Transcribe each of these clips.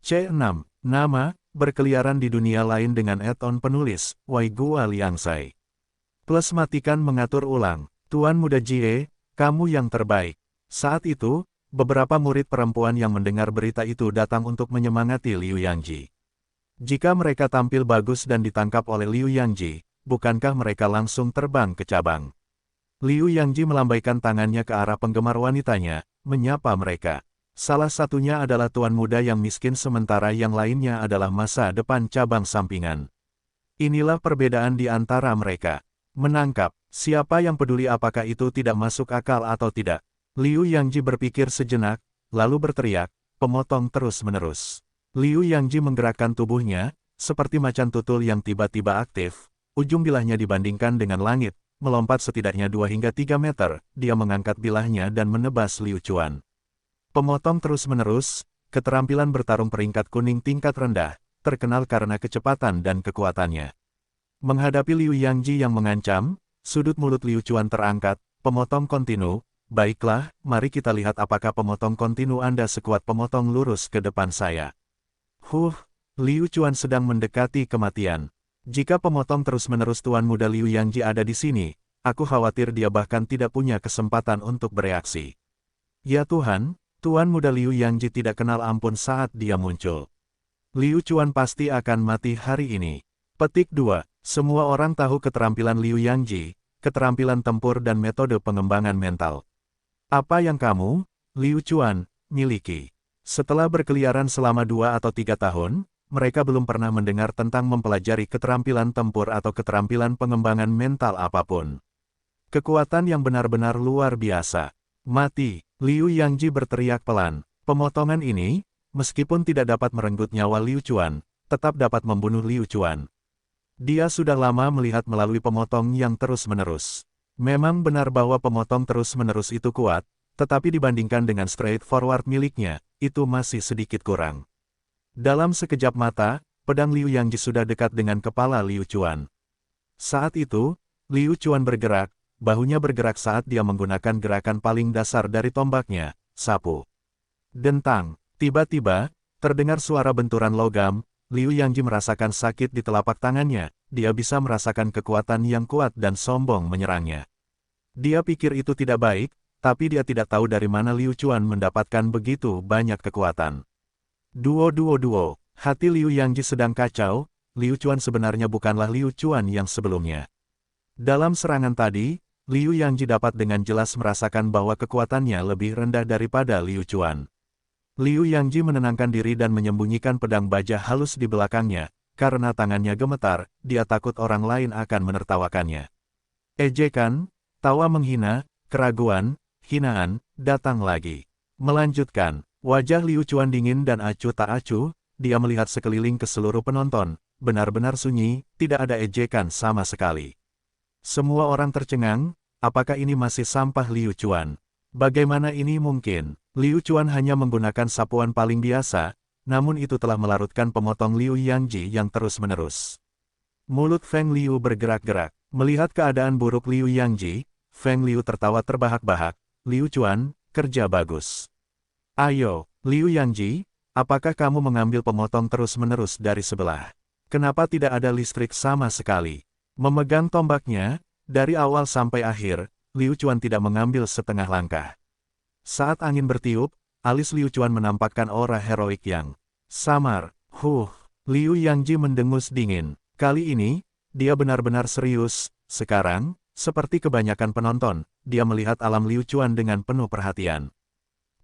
C6. Nama, berkeliaran di dunia lain dengan add-on penulis, Wai Gua Liangsai. Plus matikan mengatur ulang. Tuan Muda Jie, kamu yang terbaik. Saat itu, beberapa murid perempuan yang mendengar berita itu datang untuk menyemangati Liu Yangji. Jika mereka tampil bagus dan ditangkap oleh Liu Yangji, bukankah mereka langsung terbang ke cabang? Liu Yangji melambaikan tangannya ke arah penggemar wanitanya, menyapa mereka. Salah satunya adalah tuan muda yang miskin sementara yang lainnya adalah masa depan cabang sampingan. Inilah perbedaan di antara mereka. Menangkap, siapa yang peduli apakah itu tidak masuk akal atau tidak. Liu Yangji berpikir sejenak, lalu berteriak, pemotong terus-menerus. Liu Yangji menggerakkan tubuhnya, seperti macan tutul yang tiba-tiba aktif. Ujung bilahnya dibandingkan dengan langit, melompat setidaknya 2 hingga 3 meter, dia mengangkat bilahnya dan menebas Liu Chuan. Pemotong terus-menerus, keterampilan bertarung peringkat kuning tingkat rendah, terkenal karena kecepatan dan kekuatannya. Menghadapi Liu Yangji yang mengancam, sudut mulut Liu Chuan terangkat, pemotong kontinu, baiklah, mari kita lihat apakah pemotong kontinu Anda sekuat pemotong lurus ke depan saya. Liu Chuan sedang mendekati kematian. Jika pemotong terus-menerus Tuan Muda Liu Yangji ada di sini, aku khawatir dia bahkan tidak punya kesempatan untuk bereaksi. Ya Tuhan, Tuan Muda Liu Yangji tidak kenal ampun saat dia muncul. Liu Chuan pasti akan mati hari ini. Petik 2. Semua orang tahu keterampilan Liu Yangji, keterampilan tempur dan metode pengembangan mental. Apa yang kamu, Liu Chuan, miliki? Setelah berkeliaran selama 2 atau 3 tahun, mereka belum pernah mendengar tentang mempelajari keterampilan tempur atau keterampilan pengembangan mental apapun. Kekuatan yang benar-benar luar biasa. Mati, Liu Yangji berteriak pelan. Pemotongan ini, meskipun tidak dapat merenggut nyawa Liu Chuan, tetap dapat membunuh Liu Chuan. Dia sudah lama melihat melalui pemotong yang terus-menerus. Memang benar bahwa pemotong terus-menerus itu kuat, tetapi dibandingkan dengan straightforward miliknya, itu masih sedikit kurang. Dalam sekejap mata, pedang Liu Yangji sudah dekat dengan kepala Liu Chuan. Saat itu, Liu Chuan bergerak, bahunya bergerak saat dia menggunakan gerakan paling dasar dari tombaknya, sapu. Dentang, tiba-tiba, terdengar suara benturan logam, Liu Yangji merasakan sakit di telapak tangannya, dia bisa merasakan kekuatan yang kuat dan sombong menyerangnya. Dia pikir itu tidak baik, tapi dia tidak tahu dari mana Liu Chuan mendapatkan begitu banyak kekuatan. Duo, hati Liu Yangji sedang kacau, Liu Chuan sebenarnya bukanlah Liu Chuan yang sebelumnya. Dalam serangan tadi, Liu Yangji dapat dengan jelas merasakan bahwa kekuatannya lebih rendah daripada Liu Chuan. Liu Yangji menenangkan diri dan menyembunyikan pedang baja halus di belakangnya, karena tangannya gemetar, dia takut orang lain akan menertawakannya. Ejekan, tawa menghina, keraguan, hinaan, datang lagi. Melanjutkan, wajah Liu Chuan dingin dan acuh tak acuh, dia melihat sekeliling ke seluruh penonton, benar-benar sunyi, tidak ada ejekan sama sekali. Semua orang tercengang, apakah ini masih sampah Liu Chuan? Bagaimana ini mungkin? Liu Chuan hanya menggunakan sapuan paling biasa, namun itu telah melarutkan pemotong Liu Yangji yang terus-menerus. Mulut Feng Liu bergerak-gerak. Melihat keadaan buruk Liu Yangji, Feng Liu tertawa terbahak-bahak. Liu Chuan, kerja bagus. Ayo, Liu Yangji, apakah kamu mengambil pemotong terus-menerus dari sebelah? Kenapa tidak ada listrik sama sekali? Memegang tombaknya, dari awal sampai akhir, Liu Chuan tidak mengambil setengah langkah. Saat angin bertiup, alis Liu Chuan menampakkan aura heroik yang samar. Liu Yangji mendengus dingin. Kali ini, dia benar-benar serius. Sekarang, seperti kebanyakan penonton, dia melihat alam Liu Chuan dengan penuh perhatian.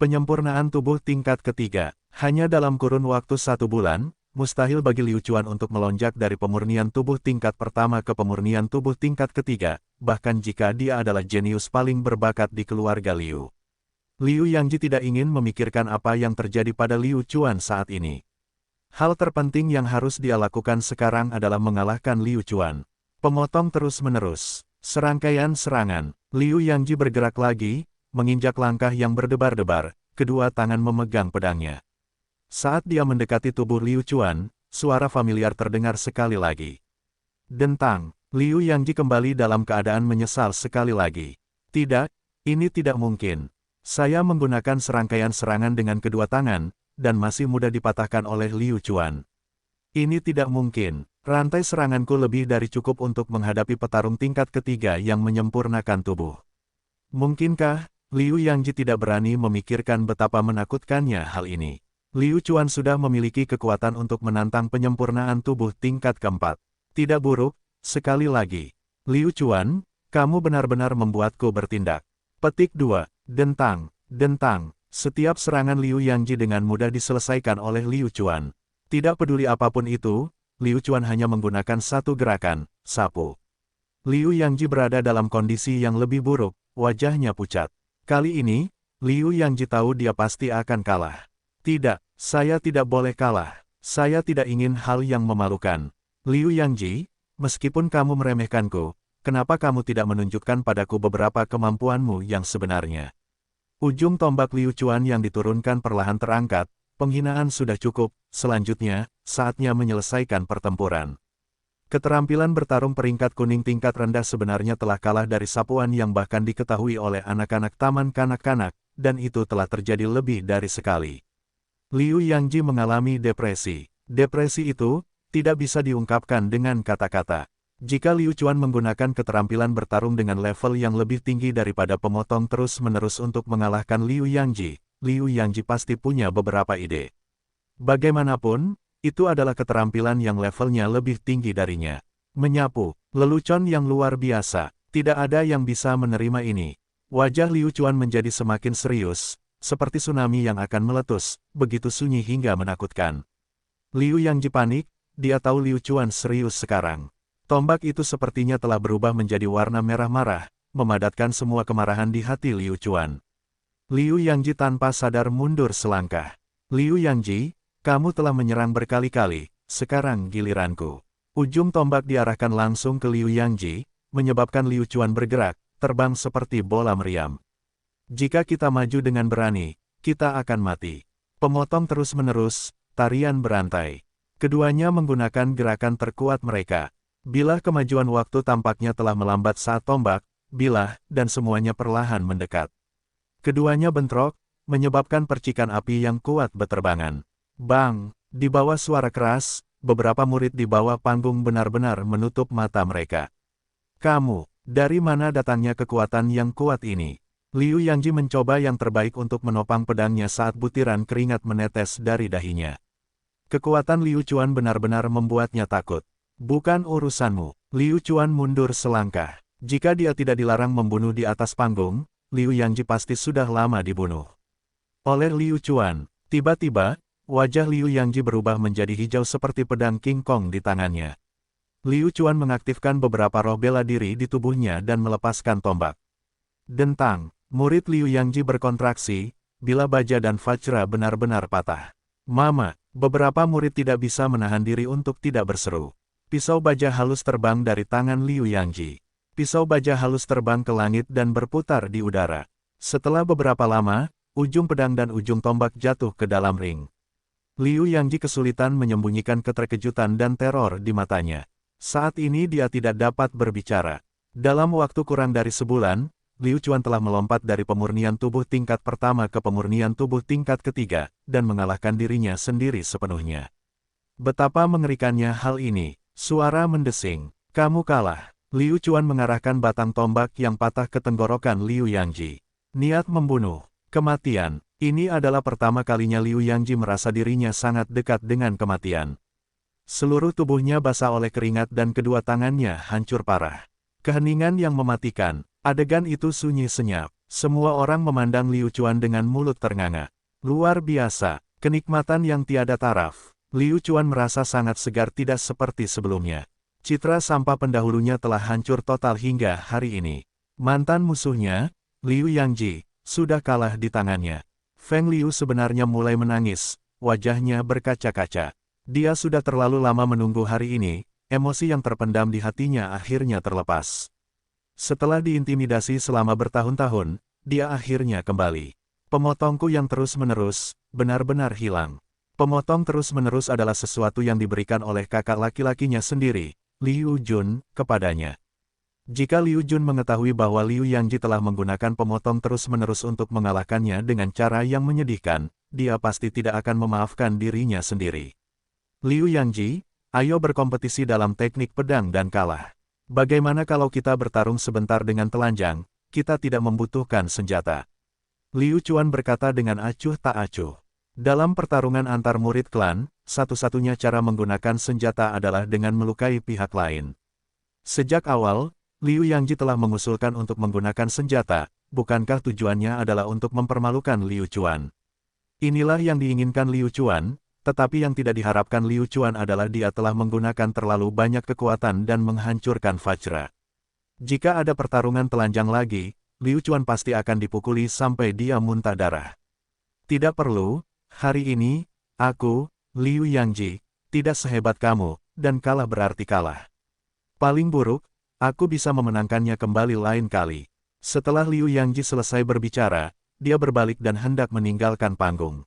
Penyempurnaan tubuh tingkat ketiga. Hanya dalam kurun waktu 1 bulan, mustahil bagi Liu Chuan untuk melonjak dari pemurnian tubuh tingkat pertama ke pemurnian tubuh tingkat ketiga, bahkan jika dia adalah jenius paling berbakat di keluarga Liu. Liu Yangji tidak ingin memikirkan apa yang terjadi pada Liu Chuan saat ini. Hal terpenting yang harus dia lakukan sekarang adalah mengalahkan Liu Chuan. Pemotong terus-menerus. Serangkaian serangan. Liu Yangji bergerak lagi, menginjak langkah yang berdebar-debar, kedua tangan memegang pedangnya. Saat dia mendekati tubuh Liu Chuan, suara familiar terdengar sekali lagi. Dentang. Liu Yangji kembali dalam keadaan menyesal sekali lagi. Tidak, ini tidak mungkin. Saya menggunakan serangkaian serangan dengan kedua tangan, dan masih mudah dipatahkan oleh Liu Chuan. Ini tidak mungkin. Rantai seranganku lebih dari cukup untuk menghadapi petarung tingkat ketiga yang menyempurnakan tubuh. Mungkinkah Liu Yangji tidak berani memikirkan betapa menakutkannya hal ini? Liu Chuan sudah memiliki kekuatan untuk menantang penyempurnaan tubuh tingkat keempat. Tidak buruk, sekali lagi. Liu Chuan, kamu benar-benar membuatku bertindak. Petik 2. Dentang, dentang. Setiap serangan Liu Yangji dengan mudah diselesaikan oleh Liu Chuan. Tidak peduli apapun itu, Liu Chuan hanya menggunakan satu gerakan, sapu. Liu Yangji berada dalam kondisi yang lebih buruk, wajahnya pucat. Kali ini, Liu Yangji tahu dia pasti akan kalah. Tidak, saya tidak boleh kalah. Saya tidak ingin hal yang memalukan. Liu Yangji, meskipun kamu meremehkanku, kenapa kamu tidak menunjukkan padaku beberapa kemampuanmu yang sebenarnya? Ujung tombak Liu Chuan yang diturunkan perlahan terangkat. Penghinaan sudah cukup, selanjutnya, saatnya menyelesaikan pertempuran. Keterampilan bertarung peringkat kuning tingkat rendah sebenarnya telah kalah dari sapuan yang bahkan diketahui oleh anak-anak taman kanak-kanak, dan itu telah terjadi lebih dari sekali. Liu Yangji mengalami depresi. Depresi itu tidak bisa diungkapkan dengan kata-kata. Jika Liu Chuan menggunakan keterampilan bertarung dengan level yang lebih tinggi daripada pemotong terus-menerus untuk mengalahkan Liu Yangji, Liu Yangji pasti punya beberapa ide. Bagaimanapun, itu adalah keterampilan yang levelnya lebih tinggi darinya. Menyapu, lelucon yang luar biasa, tidak ada yang bisa menerima ini. Wajah Liu Chuan menjadi semakin serius, seperti tsunami yang akan meletus, begitu sunyi hingga menakutkan. Liu Yangji panik, dia tahu Liu Chuan serius sekarang. Tombak itu sepertinya telah berubah menjadi warna merah marah, memadatkan semua kemarahan di hati Liu Chuan. Liu Yangji tanpa sadar mundur selangkah. Liu Yangji, kamu telah menyerang berkali-kali, sekarang giliranku. Ujung tombak diarahkan langsung ke Liu Yangji, menyebabkan Liu Chuan bergerak, terbang seperti bola meriam. Jika kita maju dengan berani, kita akan mati. Pemotong terus-menerus, tarian berantai. Keduanya menggunakan gerakan terkuat mereka. Bilah kemajuan waktu tampaknya telah melambat saat tombak, bilah, dan semuanya perlahan mendekat. Keduanya bentrok, menyebabkan percikan api yang kuat beterbangan. Bang! Di bawah suara keras, beberapa murid di bawah panggung benar-benar menutup mata mereka. Kamu, dari mana datangnya kekuatan yang kuat ini? Liu Yangji mencoba yang terbaik untuk menopang pedangnya saat butiran keringat menetes dari dahinya. Kekuatan Liu Chuan benar-benar membuatnya takut. Bukan urusanmu. Liu Chuan mundur selangkah. Jika dia tidak dilarang membunuh di atas panggung, Liu Yangji pasti sudah lama dibunuh. Oleh Liu Chuan, tiba-tiba, wajah Liu Yangji berubah menjadi hijau seperti pedang King Kong di tangannya. Liu Chuan mengaktifkan beberapa roh bela diri di tubuhnya dan melepaskan tombak. Dentang, murid Liu Yangji berkontraksi, bila baja dan Vajra benar-benar patah. Mama, beberapa murid tidak bisa menahan diri untuk tidak berseru. Pisau baja halus terbang dari tangan Liu Yangji. Pisau baja halus terbang ke langit dan berputar di udara. Setelah beberapa lama, ujung pedang dan ujung tombak jatuh ke dalam ring. Liu Yangji kesulitan menyembunyikan keterkejutan dan teror di matanya. Saat ini dia tidak dapat berbicara. Dalam waktu kurang dari sebulan, Liu Chuan telah melompat dari pemurnian tubuh tingkat pertama ke pemurnian tubuh tingkat ketiga, dan mengalahkan dirinya sendiri sepenuhnya. Betapa mengerikannya hal ini. Suara mendesing. Kamu kalah. Liu Chuan mengarahkan batang tombak yang patah ke tenggorokan Liu Yangji. Niat membunuh. Kematian. Ini adalah pertama kalinya Liu Yangji merasa dirinya sangat dekat dengan kematian. Seluruh tubuhnya basah oleh keringat dan kedua tangannya hancur parah. Keheningan yang mematikan. Adegan itu sunyi senyap. Semua orang memandang Liu Chuan dengan mulut ternganga. Luar biasa. Kenikmatan yang tiada taraf. Liu Chuan merasa sangat segar tidak seperti sebelumnya. Citra sampah pendahulunya telah hancur total hingga hari ini. Mantan musuhnya, Liu Yangji, sudah kalah di tangannya. Feng Liu sebenarnya mulai menangis, wajahnya berkaca-kaca. Dia sudah terlalu lama menunggu hari ini, emosi yang terpendam di hatinya akhirnya terlepas. Setelah diintimidasi selama bertahun-tahun, dia akhirnya kembali. Pemotongku yang terus-menerus, benar-benar hilang. Pemotong terus-menerus adalah sesuatu yang diberikan oleh kakak laki-lakinya sendiri, Liu Jun, kepadanya. Jika Liu Jun mengetahui bahwa Liu Yangji telah menggunakan pemotong terus-menerus untuk mengalahkannya dengan cara yang menyedihkan, dia pasti tidak akan memaafkan dirinya sendiri. Liu Yangji, ayo berkompetisi dalam teknik pedang dan kalah. Bagaimana kalau kita bertarung sebentar dengan telanjang, kita tidak membutuhkan senjata. Liu Chuan berkata dengan acuh tak acuh. Dalam pertarungan antar murid klan, satu-satunya cara menggunakan senjata adalah dengan melukai pihak lain. Sejak awal, Liu Yangji telah mengusulkan untuk menggunakan senjata, bukankah tujuannya adalah untuk mempermalukan Liu Chuan? Inilah yang diinginkan Liu Chuan, tetapi yang tidak diharapkan Liu Chuan adalah dia telah menggunakan terlalu banyak kekuatan dan menghancurkan Vajra. Jika ada pertarungan telanjang lagi, Liu Chuan pasti akan dipukuli sampai dia muntah darah. Tidak perlu. Hari ini, aku, Liu Yangji, tidak sehebat kamu, dan kalah berarti kalah. Paling buruk, aku bisa memenangkannya kembali lain kali. Setelah Liu Yangji selesai berbicara, dia berbalik dan hendak meninggalkan panggung.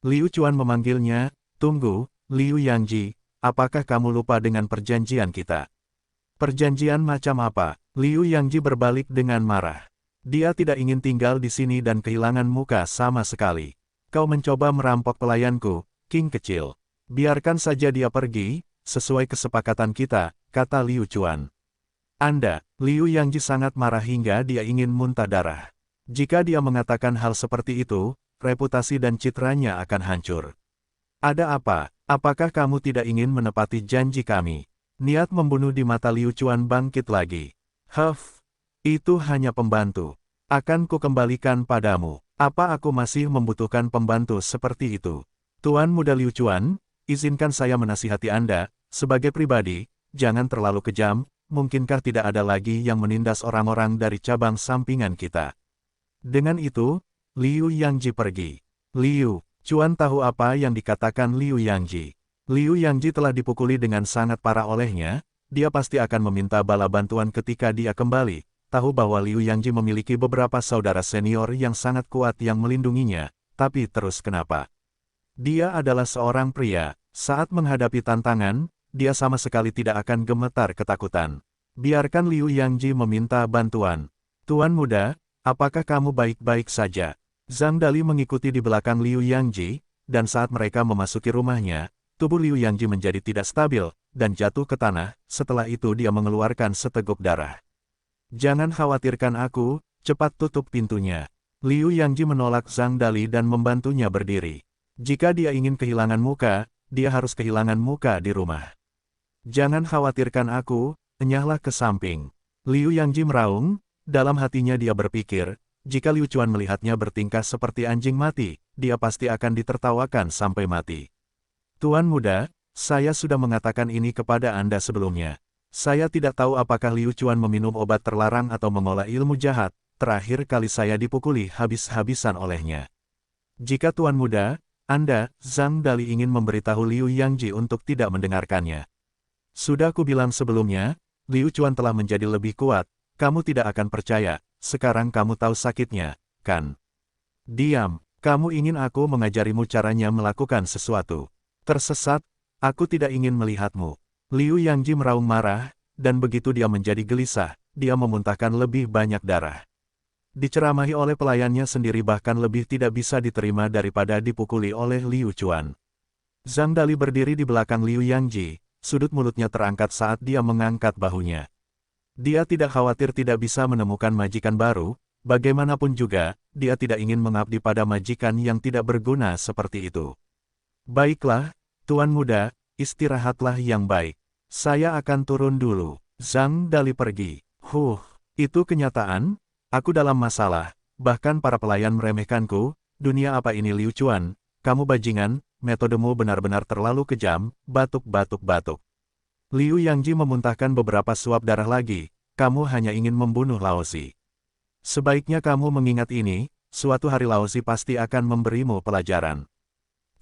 Liu Chuan memanggilnya, tunggu, Liu Yangji, apakah kamu lupa dengan perjanjian kita? Perjanjian macam apa? Liu Yangji berbalik dengan marah. Dia tidak ingin tinggal di sini dan kehilangan muka sama sekali. Kau mencoba merampok pelayanku, King kecil. Biarkan saja dia pergi, sesuai kesepakatan kita, kata Liu Chuan. Anda, Liu Yangji sangat marah hingga dia ingin muntah darah. Jika dia mengatakan hal seperti itu, reputasi dan citranya akan hancur. Ada apa? Apakah kamu tidak ingin menepati janji kami? Niat membunuh di mata Liu Chuan bangkit lagi. Itu hanya pembantu. Akan kukembalikan padamu. Apa aku masih membutuhkan pembantu seperti itu? Tuan Muda Liu Chuan, izinkan saya menasihati Anda, sebagai pribadi, jangan terlalu kejam, mungkinkah tidak ada lagi yang menindas orang-orang dari cabang sampingan kita? Dengan itu, Liu Yangji pergi. Liu Chuan tahu apa yang dikatakan Liu Yangji. Liu Yangji telah dipukuli dengan sangat parah olehnya, dia pasti akan meminta bala bantuan ketika dia kembali. Tahu bahwa Liu Yangji memiliki beberapa saudara senior yang sangat kuat yang melindunginya, tapi terus kenapa? Dia adalah seorang pria, saat menghadapi tantangan, dia sama sekali tidak akan gemetar ketakutan. Biarkan Liu Yangji meminta bantuan. Tuan Muda, apakah kamu baik-baik saja? Zhang Dali mengikuti di belakang Liu Yangji, dan saat mereka memasuki rumahnya, tubuh Liu Yangji menjadi tidak stabil, dan jatuh ke tanah, setelah itu dia mengeluarkan seteguk darah. Jangan khawatirkan aku, cepat tutup pintunya. Liu Yangji menolak Zhang Dali dan membantunya berdiri. Jika dia ingin kehilangan muka, dia harus kehilangan muka di rumah. Jangan khawatirkan aku, enyahlah ke samping. Liu Yangji meraung, dalam hatinya dia berpikir, jika Liu Chuan melihatnya bertingkah seperti anjing mati, dia pasti akan ditertawakan sampai mati. Tuan Muda, saya sudah mengatakan ini kepada Anda sebelumnya. Saya tidak tahu apakah Liu Chuan meminum obat terlarang atau mengolah ilmu jahat, terakhir kali saya dipukuli habis-habisan olehnya. Jika Tuan Muda, Anda, Zhang Dali ingin memberitahu Liu Yangji untuk tidak mendengarkannya. Sudah kubilang sebelumnya, Liu Chuan telah menjadi lebih kuat, kamu tidak akan percaya, sekarang kamu tahu sakitnya, kan? Diam, kamu ingin aku mengajarimu caranya melakukan sesuatu. Tersesat, aku tidak ingin melihatmu. Liu Yangji meraung marah, dan begitu dia menjadi gelisah, dia memuntahkan lebih banyak darah. Diceramahi oleh pelayannya sendiri bahkan lebih tidak bisa diterima daripada dipukuli oleh Liu Chuan. Zhang Dali berdiri di belakang Liu Yangji, sudut mulutnya terangkat saat dia mengangkat bahunya. Dia tidak khawatir tidak bisa menemukan majikan baru, bagaimanapun juga, dia tidak ingin mengabdi pada majikan yang tidak berguna seperti itu. Baiklah, Tuan Muda, istirahatlah yang baik. Saya akan turun dulu. Zhang Dali pergi. Itu kenyataan? Aku dalam masalah, bahkan para pelayan meremehkanku. Dunia apa ini Liu Chuan? Kamu bajingan, metodemu benar-benar terlalu kejam, batuk-batuk-batuk. Liu Yangji memuntahkan beberapa suap darah lagi. Kamu hanya ingin membunuh Laozi. Sebaiknya kamu mengingat ini, suatu hari Laozi pasti akan memberimu pelajaran.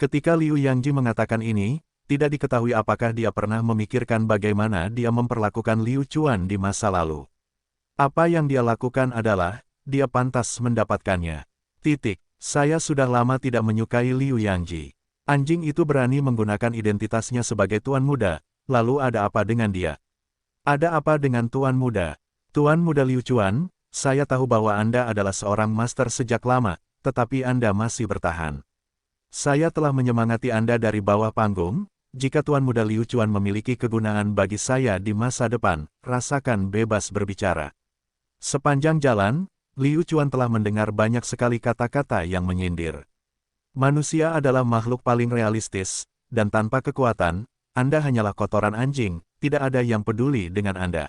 Ketika Liu Yangji mengatakan ini, tidak diketahui apakah dia pernah memikirkan bagaimana dia memperlakukan Liu Chuan di masa lalu. Apa yang dia lakukan adalah, dia pantas mendapatkannya. Saya sudah lama tidak menyukai Liu Yangji. Anjing itu berani menggunakan identitasnya sebagai Tuan Muda, lalu ada apa dengan dia? Ada apa dengan Tuan Muda? Tuan Muda Liu Chuan, saya tahu bahwa Anda adalah seorang master sejak lama, tetapi Anda masih bertahan. Saya telah menyemangati Anda dari bawah panggung. Jika Tuan Muda Liu Chuan memiliki kegunaan bagi saya di masa depan, rasakan bebas berbicara. Sepanjang jalan, Liu Chuan telah mendengar banyak sekali kata-kata yang menyindir. Manusia adalah makhluk paling realistis, dan tanpa kekuatan, Anda hanyalah kotoran anjing, tidak ada yang peduli dengan Anda.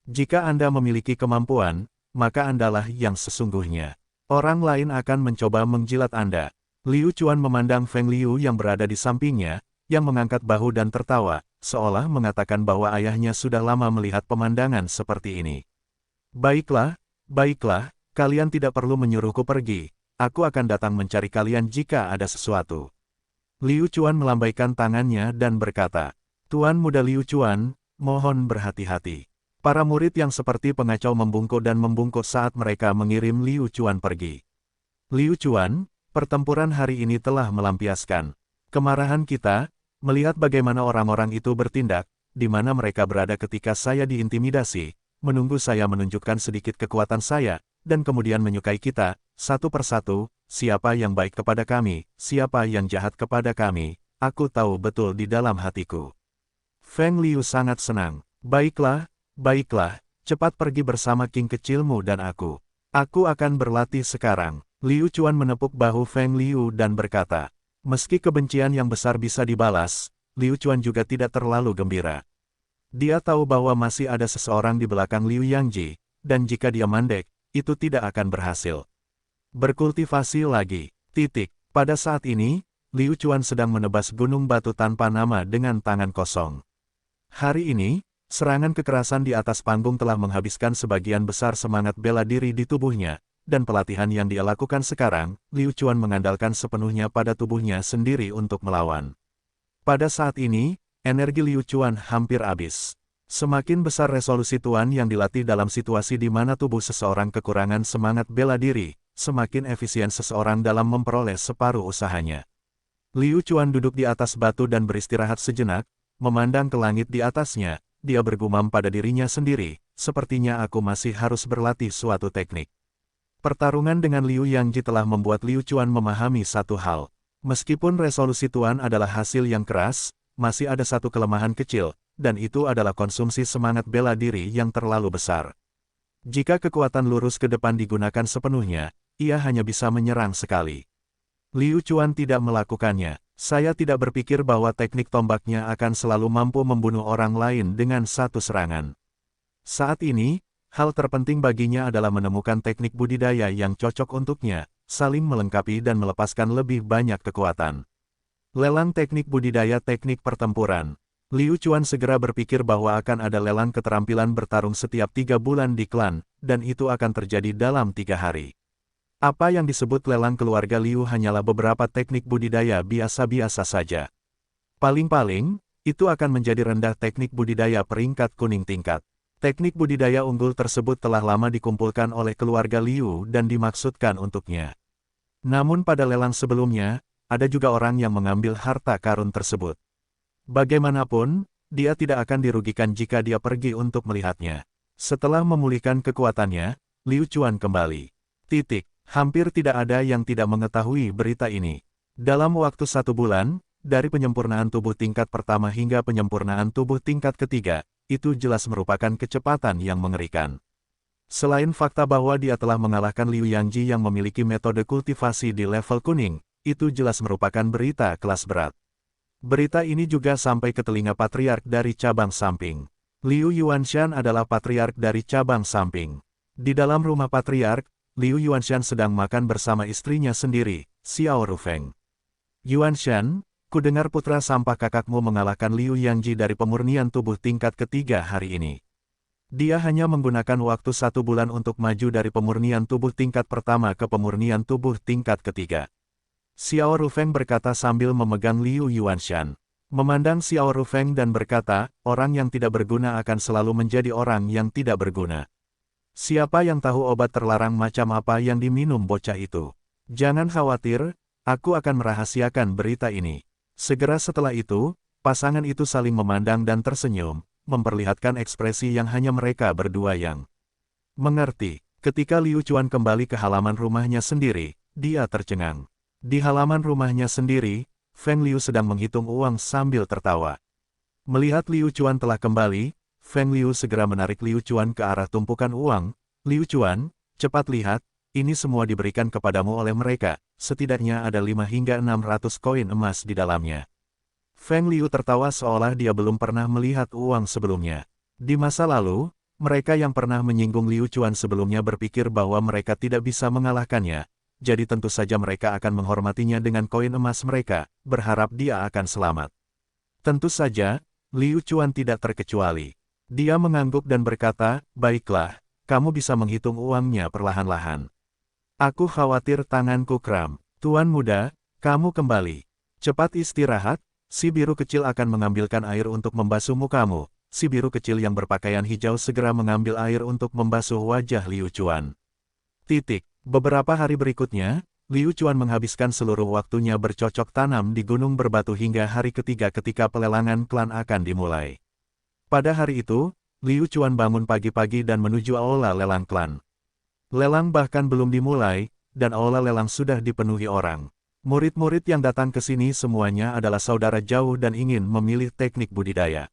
Jika Anda memiliki kemampuan, maka Andalah yang sesungguhnya. Orang lain akan mencoba menjilat Anda. Liu Chuan memandang Feng Liu yang berada di sampingnya, yang mengangkat bahu dan tertawa, seolah mengatakan bahwa ayahnya sudah lama melihat pemandangan seperti ini. Baiklah, baiklah, kalian tidak perlu menyuruhku pergi, aku akan datang mencari kalian jika ada sesuatu. Liu Chuan melambaikan tangannya dan berkata, Tuan Muda Liu Chuan, mohon berhati-hati. Para murid yang seperti pengacau membungkuk dan membungkuk saat mereka mengirim Liu Chuan pergi. Liu Chuan, pertempuran hari ini telah melampiaskan kemarahan kita. Melihat bagaimana orang-orang itu bertindak, di mana mereka berada ketika saya diintimidasi, menunggu saya menunjukkan sedikit kekuatan saya, dan kemudian menyukai kita, satu persatu, siapa yang baik kepada kami, siapa yang jahat kepada kami, aku tahu betul di dalam hatiku. Feng Liu sangat senang. Baiklah, baiklah, cepat pergi bersama King kecilmu dan aku. Aku akan berlatih sekarang. Liu Chuan menepuk bahu Feng Liu dan berkata, meski kebencian yang besar bisa dibalas, Liu Chuan juga tidak terlalu gembira. Dia tahu bahwa masih ada seseorang di belakang Liu Yangji, dan jika dia mandek, itu tidak akan berhasil. Berkultivasi lagi. Pada saat ini, Liu Chuan sedang menebas gunung batu tanpa nama dengan tangan kosong. Hari ini, serangan kekerasan di atas panggung telah menghabiskan sebagian besar semangat bela diri di tubuhnya. Dan pelatihan yang dia lakukan sekarang, Liu Chuan mengandalkan sepenuhnya pada tubuhnya sendiri untuk melawan. Pada saat ini, energi Liu Chuan hampir habis. Semakin besar resolusi Tuan yang dilatih dalam situasi di mana tubuh seseorang kekurangan semangat bela diri, semakin efisien seseorang dalam memperoleh separuh usahanya. Liu Chuan duduk di atas batu dan beristirahat sejenak, memandang ke langit di atasnya, dia bergumam pada dirinya sendiri, sepertinya aku masih harus berlatih suatu teknik. Pertarungan dengan Liu Yangji telah membuat Liu Chuan memahami satu hal. Meskipun resolusi Tuan adalah hasil yang keras, masih ada satu kelemahan kecil, dan itu adalah konsumsi semangat bela diri yang terlalu besar. Jika kekuatan lurus ke depan digunakan sepenuhnya, ia hanya bisa menyerang sekali. Liu Chuan tidak melakukannya. Saya tidak berpikir bahwa teknik tombaknya akan selalu mampu membunuh orang lain dengan satu serangan. Saat ini, hal terpenting baginya adalah menemukan teknik budidaya yang cocok untuknya, saling melengkapi dan melepaskan lebih banyak kekuatan. Lelang teknik budidaya teknik pertempuran. Liu Chuan segera berpikir bahwa akan ada lelang keterampilan bertarung setiap 3 bulan di klan, dan itu akan terjadi dalam 3 hari. Apa yang disebut lelang keluarga Liu hanyalah beberapa teknik budidaya biasa-biasa saja. Paling-paling, itu akan menjadi rendah teknik budidaya peringkat kuning tingkat. Teknik budidaya unggul tersebut telah lama dikumpulkan oleh keluarga Liu dan dimaksudkan untuknya. Namun pada lelang sebelumnya, ada juga orang yang mengambil harta karun tersebut. Bagaimanapun, dia tidak akan dirugikan jika dia pergi untuk melihatnya. Setelah memulihkan kekuatannya, Liu Chuan kembali. Hampir tidak ada yang tidak mengetahui berita ini. Dalam waktu 1 bulan, dari penyempurnaan tubuh tingkat pertama hingga penyempurnaan tubuh tingkat ketiga, itu jelas merupakan kecepatan yang mengerikan. Selain fakta bahwa dia telah mengalahkan Liu Yangji yang memiliki metode kultivasi di level kuning, itu jelas merupakan berita kelas berat. Berita ini juga sampai ke telinga patriark dari cabang samping. Liu Yuanshan adalah patriark dari cabang samping. Di dalam rumah patriark, Liu Yuanshan sedang makan bersama istrinya sendiri, Xiao Rufeng. Yuanshan, kudengar putra sampah kakakmu mengalahkan Liu Yangji dari pemurnian tubuh tingkat ketiga hari ini. Dia hanya menggunakan waktu 1 bulan untuk maju dari pemurnian tubuh tingkat pertama ke pemurnian tubuh tingkat ketiga. Xiao Rufeng berkata sambil memegang Liu Yuanshan. Memandang Xiao Rufeng dan berkata, orang yang tidak berguna akan selalu menjadi orang yang tidak berguna. Siapa yang tahu obat terlarang macam apa yang diminum bocah itu? Jangan khawatir, aku akan merahasiakan berita ini. Segera setelah itu, pasangan itu saling memandang dan tersenyum, memperlihatkan ekspresi yang hanya mereka berdua yang mengerti. Ketika Liu Chuan kembali ke halaman rumahnya sendiri, dia tercengang. Di halaman rumahnya sendiri, Feng Liu sedang menghitung uang sambil tertawa. Melihat Liu Chuan telah kembali, Feng Liu segera menarik Liu Chuan ke arah tumpukan uang. Liu Chuan, cepat lihat, ini semua diberikan kepadamu oleh mereka, setidaknya ada 5 hingga 600 koin emas di dalamnya. Feng Liu tertawa seolah dia belum pernah melihat uang sebelumnya. Di masa lalu, mereka yang pernah menyinggung Liu Chuan sebelumnya berpikir bahwa mereka tidak bisa mengalahkannya, jadi tentu saja mereka akan menghormatinya dengan koin emas mereka, berharap dia akan selamat. Tentu saja, Liu Chuan tidak terkecuali. Dia mengangguk dan berkata, baiklah, kamu bisa menghitung uangnya perlahan-lahan. Aku khawatir tanganku kram. Tuan muda, kamu kembali. Cepat istirahat, si biru kecil akan mengambilkan air untuk membasuh mukamu. Si biru kecil yang berpakaian hijau segera mengambil air untuk membasuh wajah Liu Chuan. Beberapa hari berikutnya, Liu Chuan menghabiskan seluruh waktunya bercocok tanam di gunung berbatu hingga hari ketiga ketika pelelangan klan akan dimulai. Pada hari itu, Liu Chuan bangun pagi-pagi dan menuju aula lelang klan. Lelang bahkan belum dimulai, dan aula lelang sudah dipenuhi orang. Murid-murid yang datang ke sini semuanya adalah saudara jauh dan ingin memilih teknik budidaya.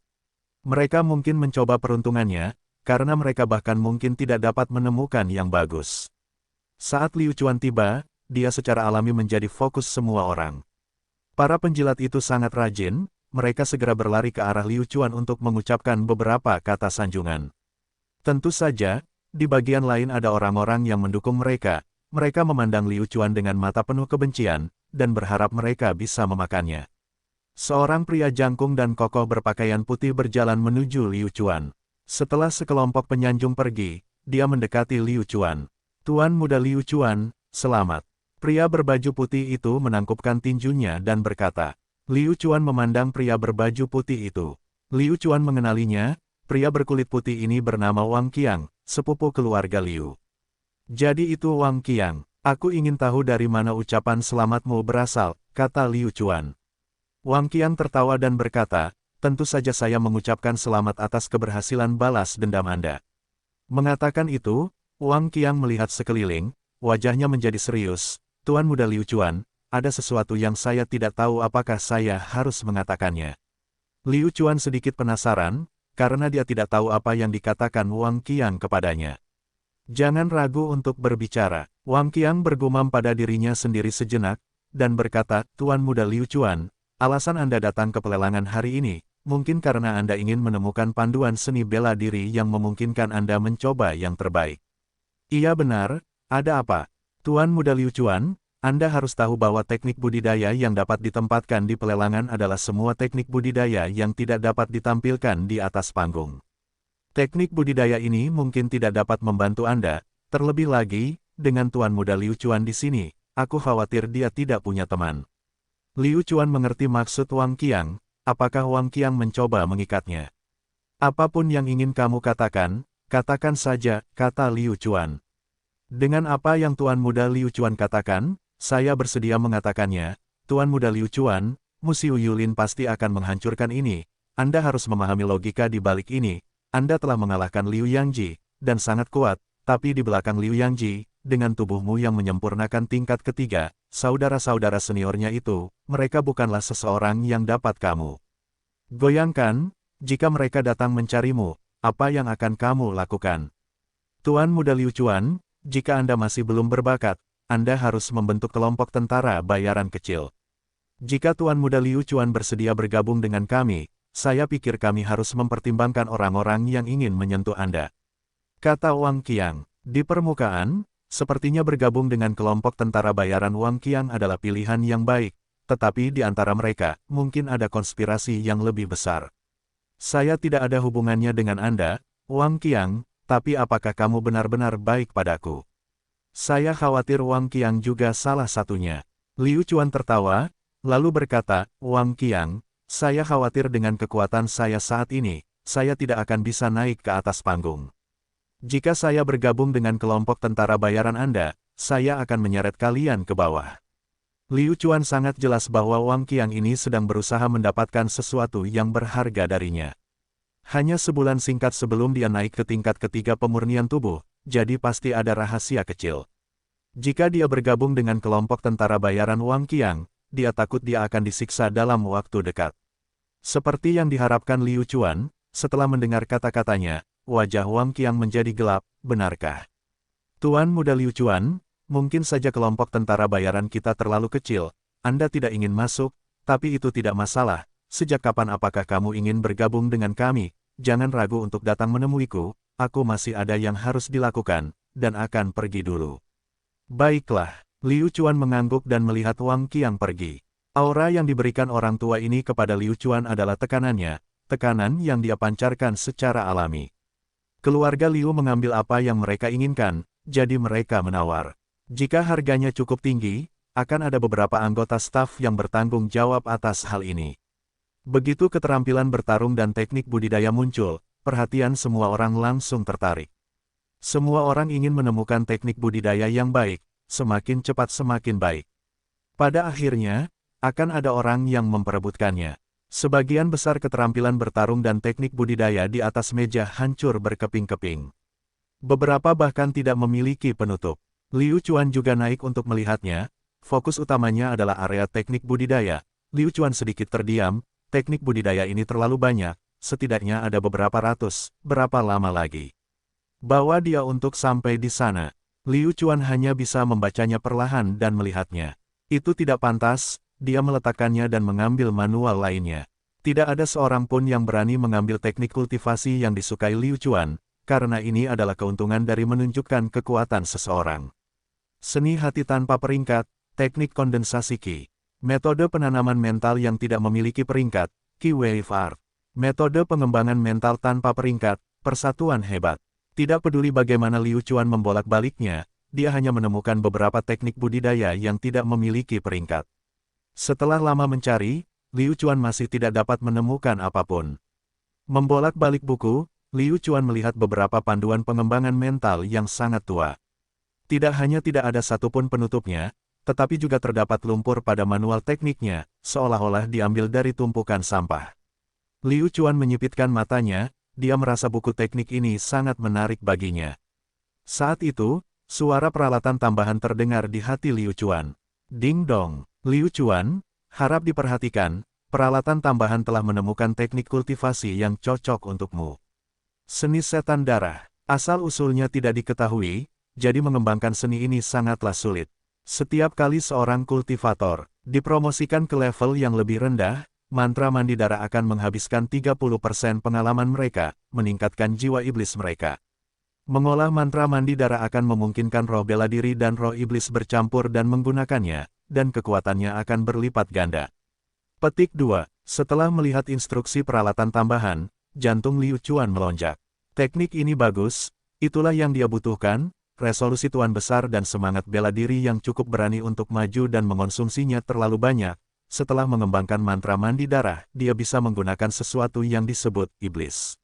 Mereka mungkin mencoba peruntungannya, karena mereka bahkan mungkin tidak dapat menemukan yang bagus. Saat Liu Chuan tiba, dia secara alami menjadi fokus semua orang. Para penjilat itu sangat rajin, mereka segera berlari ke arah Liu Chuan untuk mengucapkan beberapa kata sanjungan. Tentu saja, di bagian lain ada orang-orang yang mendukung mereka. Mereka memandang Liu Chuan dengan mata penuh kebencian, dan berharap mereka bisa memakannya. Seorang pria jangkung dan kokoh berpakaian putih berjalan menuju Liu Chuan. Setelah sekelompok penyanjung pergi, dia mendekati Liu Chuan. Tuan muda Liu Chuan, selamat. Pria berbaju putih itu menangkupkan tinjunya dan berkata. Liu Chuan memandang pria berbaju putih itu. Liu Chuan mengenalinya, pria berkulit putih ini bernama Wang Qiang, sepupu keluarga Liu. Jadi itu Wang Qiang, aku ingin tahu dari mana ucapan selamatmu berasal, kata Liu Chuan. Wang Qiang tertawa dan berkata, tentu saja saya mengucapkan selamat atas keberhasilan balas dendam Anda. Mengatakan itu, Wang Qiang melihat sekeliling, wajahnya menjadi serius. Tuan muda Liu Chuan, ada sesuatu yang saya tidak tahu apakah saya harus mengatakannya. Liu Chuan sedikit penasaran, karena dia tidak tahu apa yang dikatakan Wang Qiang kepadanya. Jangan ragu untuk berbicara. Wang Qiang bergumam pada dirinya sendiri sejenak, dan berkata, Tuan muda Liu Chuan, alasan Anda datang ke pelelangan hari ini, mungkin karena Anda ingin menemukan panduan seni bela diri yang memungkinkan Anda mencoba yang terbaik. Iya benar, ada apa? Tuan muda Liu Chuan, Anda harus tahu bahwa teknik budidaya yang dapat ditempatkan di pelelangan adalah semua teknik budidaya yang tidak dapat ditampilkan di atas panggung. Teknik budidaya ini mungkin tidak dapat membantu Anda, terlebih lagi, dengan Tuan muda Liu Chuan di sini, aku khawatir dia tidak punya teman. Liu Chuan mengerti maksud Wang Qiang, apakah Wang Qiang mencoba mengikatnya? Apapun yang ingin kamu katakan, katakan saja, kata Liu Chuan. Dengan apa yang Tuan muda Liu Chuan katakan, saya bersedia mengatakannya. Tuan muda Liu Chuan, Musiu Yulin pasti akan menghancurkan ini. Anda harus memahami logika di balik ini. Anda telah mengalahkan Liu Yangji, dan sangat kuat, tapi di belakang Liu Yangji, dengan tubuhmu yang menyempurnakan tingkat ketiga, saudara-saudara seniornya itu, mereka bukanlah seseorang yang dapat kamu goyangkan. Jika mereka datang mencarimu, apa yang akan kamu lakukan? Tuan muda Liu Chuan, jika Anda masih belum berbakat, Anda harus membentuk kelompok tentara bayaran kecil. Jika Tuan muda Liu Chuan bersedia bergabung dengan kami, saya pikir kami harus mempertimbangkan orang-orang yang ingin menyentuh Anda. Kata Wang Qiang, di permukaan, sepertinya bergabung dengan kelompok tentara bayaran Wang Qiang adalah pilihan yang baik, tetapi di antara mereka, mungkin ada konspirasi yang lebih besar. Saya tidak ada hubungannya dengan Anda, Wang Qiang, tapi apakah kamu benar-benar baik padaku? Saya khawatir Wang Qiang juga salah satunya. Liu Chuan tertawa, lalu berkata, Wang Qiang, saya khawatir dengan kekuatan saya saat ini, saya tidak akan bisa naik ke atas panggung. Jika saya bergabung dengan kelompok tentara bayaran Anda, saya akan menyeret kalian ke bawah. Liu Chuan sangat jelas bahwa Wang Qiang ini sedang berusaha mendapatkan sesuatu yang berharga darinya. Hanya sebulan singkat sebelum dia naik ke tingkat ketiga pemurnian tubuh, jadi pasti ada rahasia kecil. Jika dia bergabung dengan kelompok tentara bayaran Wang Qiang, dia takut dia akan disiksa dalam waktu dekat. Seperti yang diharapkan Liu Chuan, setelah mendengar kata-katanya, wajah Wang Qiang menjadi gelap, benarkah? Tuan Muda Liu Chuan, mungkin saja kelompok tentara bayaran kita terlalu kecil, Anda tidak ingin masuk, tapi itu tidak masalah. Sejak kapan apakah kamu ingin bergabung dengan kami? Jangan ragu untuk datang menemuiku, aku masih ada yang harus dilakukan, dan akan pergi dulu. Baiklah, Liu Chuan mengangguk dan melihat Wang Qiang pergi. Aura yang diberikan orang tua ini kepada Liu Chuan adalah tekanannya, tekanan yang dia pancarkan secara alami. Keluarga Liu mengambil apa yang mereka inginkan, jadi mereka menawar. Jika harganya cukup tinggi, akan ada beberapa anggota staf yang bertanggung jawab atas hal ini. Begitu keterampilan bertarung dan teknik budidaya muncul, perhatian semua orang langsung tertarik. Semua orang ingin menemukan teknik budidaya yang baik, semakin cepat semakin baik. Pada akhirnya, akan ada orang yang memperebutkannya. Sebagian besar keterampilan bertarung dan teknik budidaya di atas meja hancur berkeping-keping. Beberapa bahkan tidak memiliki penutup. Liu Chuan juga naik untuk melihatnya, fokus utamanya adalah area teknik budidaya. Liu Chuan sedikit terdiam, teknik budidaya ini terlalu banyak, setidaknya ada beberapa ratus, berapa lama lagi? Bawa dia untuk sampai di sana. Liu Chuan hanya bisa membacanya perlahan dan melihatnya. Itu tidak pantas, dia meletakkannya dan mengambil manual lainnya. Tidak ada seorang pun yang berani mengambil teknik kultivasi yang disukai Liu Chuan, karena ini adalah keuntungan dari menunjukkan kekuatan seseorang. Seni hati tanpa peringkat, teknik kondensasi Qi. Metode penanaman mental yang tidak memiliki peringkat, Qi Wave Art. Metode pengembangan mental tanpa peringkat, persatuan hebat. Tidak peduli bagaimana Liu Chuan membolak-baliknya, dia hanya menemukan beberapa teknik budidaya yang tidak memiliki peringkat. Setelah lama mencari, Liu Chuan masih tidak dapat menemukan apapun. Membolak-balik buku, Liu Chuan melihat beberapa panduan pengembangan mental yang sangat tua. Tidak hanya tidak ada satupun penutupnya, tetapi juga terdapat lumpur pada manual tekniknya, seolah-olah diambil dari tumpukan sampah. Liu Chuan menyipitkan matanya, dia merasa buku teknik ini sangat menarik baginya. Saat itu, suara peralatan tambahan terdengar di hati Liu Chuan. Ding dong, Liu Chuan, harap diperhatikan, peralatan tambahan telah menemukan teknik kultivasi yang cocok untukmu. Seni setan darah, asal-usulnya tidak diketahui, jadi mengembangkan seni ini sangatlah sulit. Setiap kali seorang kultivator dipromosikan ke level yang lebih rendah, mantra mandi darah akan menghabiskan 30% pengalaman mereka, meningkatkan jiwa iblis mereka. Mengolah mantra mandi darah akan memungkinkan roh bela diri dan roh iblis bercampur dan menggunakannya, dan kekuatannya akan berlipat ganda. Petik 2. Setelah melihat instruksi peralatan tambahan, jantung Liu Chuan melonjak. Teknik ini bagus, itulah yang dia butuhkan, resolusi tuan besar dan semangat bela diri yang cukup berani untuk maju dan mengonsumsinya terlalu banyak. Setelah mengembangkan mantra mandi darah, dia bisa menggunakan sesuatu yang disebut iblis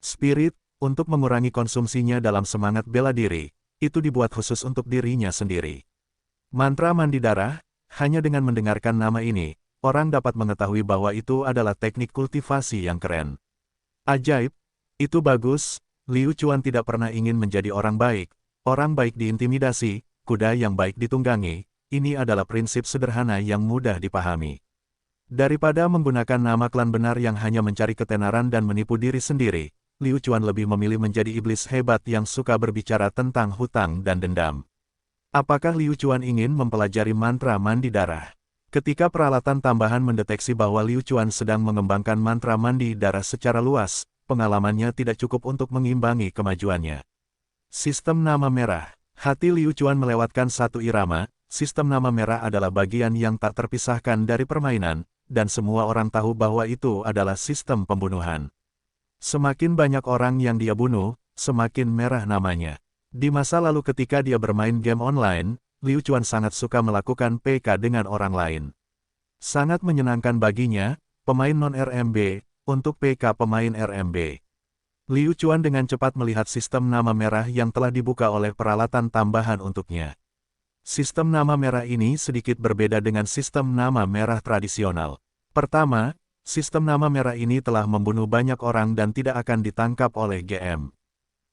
spirit, untuk mengurangi konsumsinya dalam semangat bela diri, itu dibuat khusus untuk dirinya sendiri. Mantra mandi darah, hanya dengan mendengarkan nama ini, orang dapat mengetahui bahwa itu adalah teknik kultivasi yang keren. Ajaib, itu bagus, Liu Chuan tidak pernah ingin menjadi orang baik diintimidasi, kuda yang baik ditunggangi. Ini adalah prinsip sederhana yang mudah dipahami. Daripada menggunakan nama klan benar yang hanya mencari ketenaran dan menipu diri sendiri, Liu Chuan lebih memilih menjadi iblis hebat yang suka berbicara tentang hutang dan dendam. Apakah Liu Chuan ingin mempelajari mantra mandi darah? Ketika peralatan tambahan mendeteksi bahwa Liu Chuan sedang mengembangkan mantra mandi darah secara luas, pengalamannya tidak cukup untuk mengimbangi kemajuannya. Sistem nama merah. Hati Liu Chuan melewatkan satu irama. Sistem nama merah adalah bagian yang tak terpisahkan dari permainan, dan semua orang tahu bahwa itu adalah sistem pembunuhan. Semakin banyak orang yang dia bunuh, semakin merah namanya. Di masa lalu ketika dia bermain game online, Liu Chuan sangat suka melakukan PK dengan orang lain. Sangat menyenangkan baginya, pemain non-RMB, untuk PK pemain RMB. Liu Chuan dengan cepat melihat sistem nama merah yang telah dibuka oleh peralatan tambahan untuknya. Sistem nama merah ini sedikit berbeda dengan sistem nama merah tradisional. Pertama, sistem nama merah ini telah membunuh banyak orang dan tidak akan ditangkap oleh GM.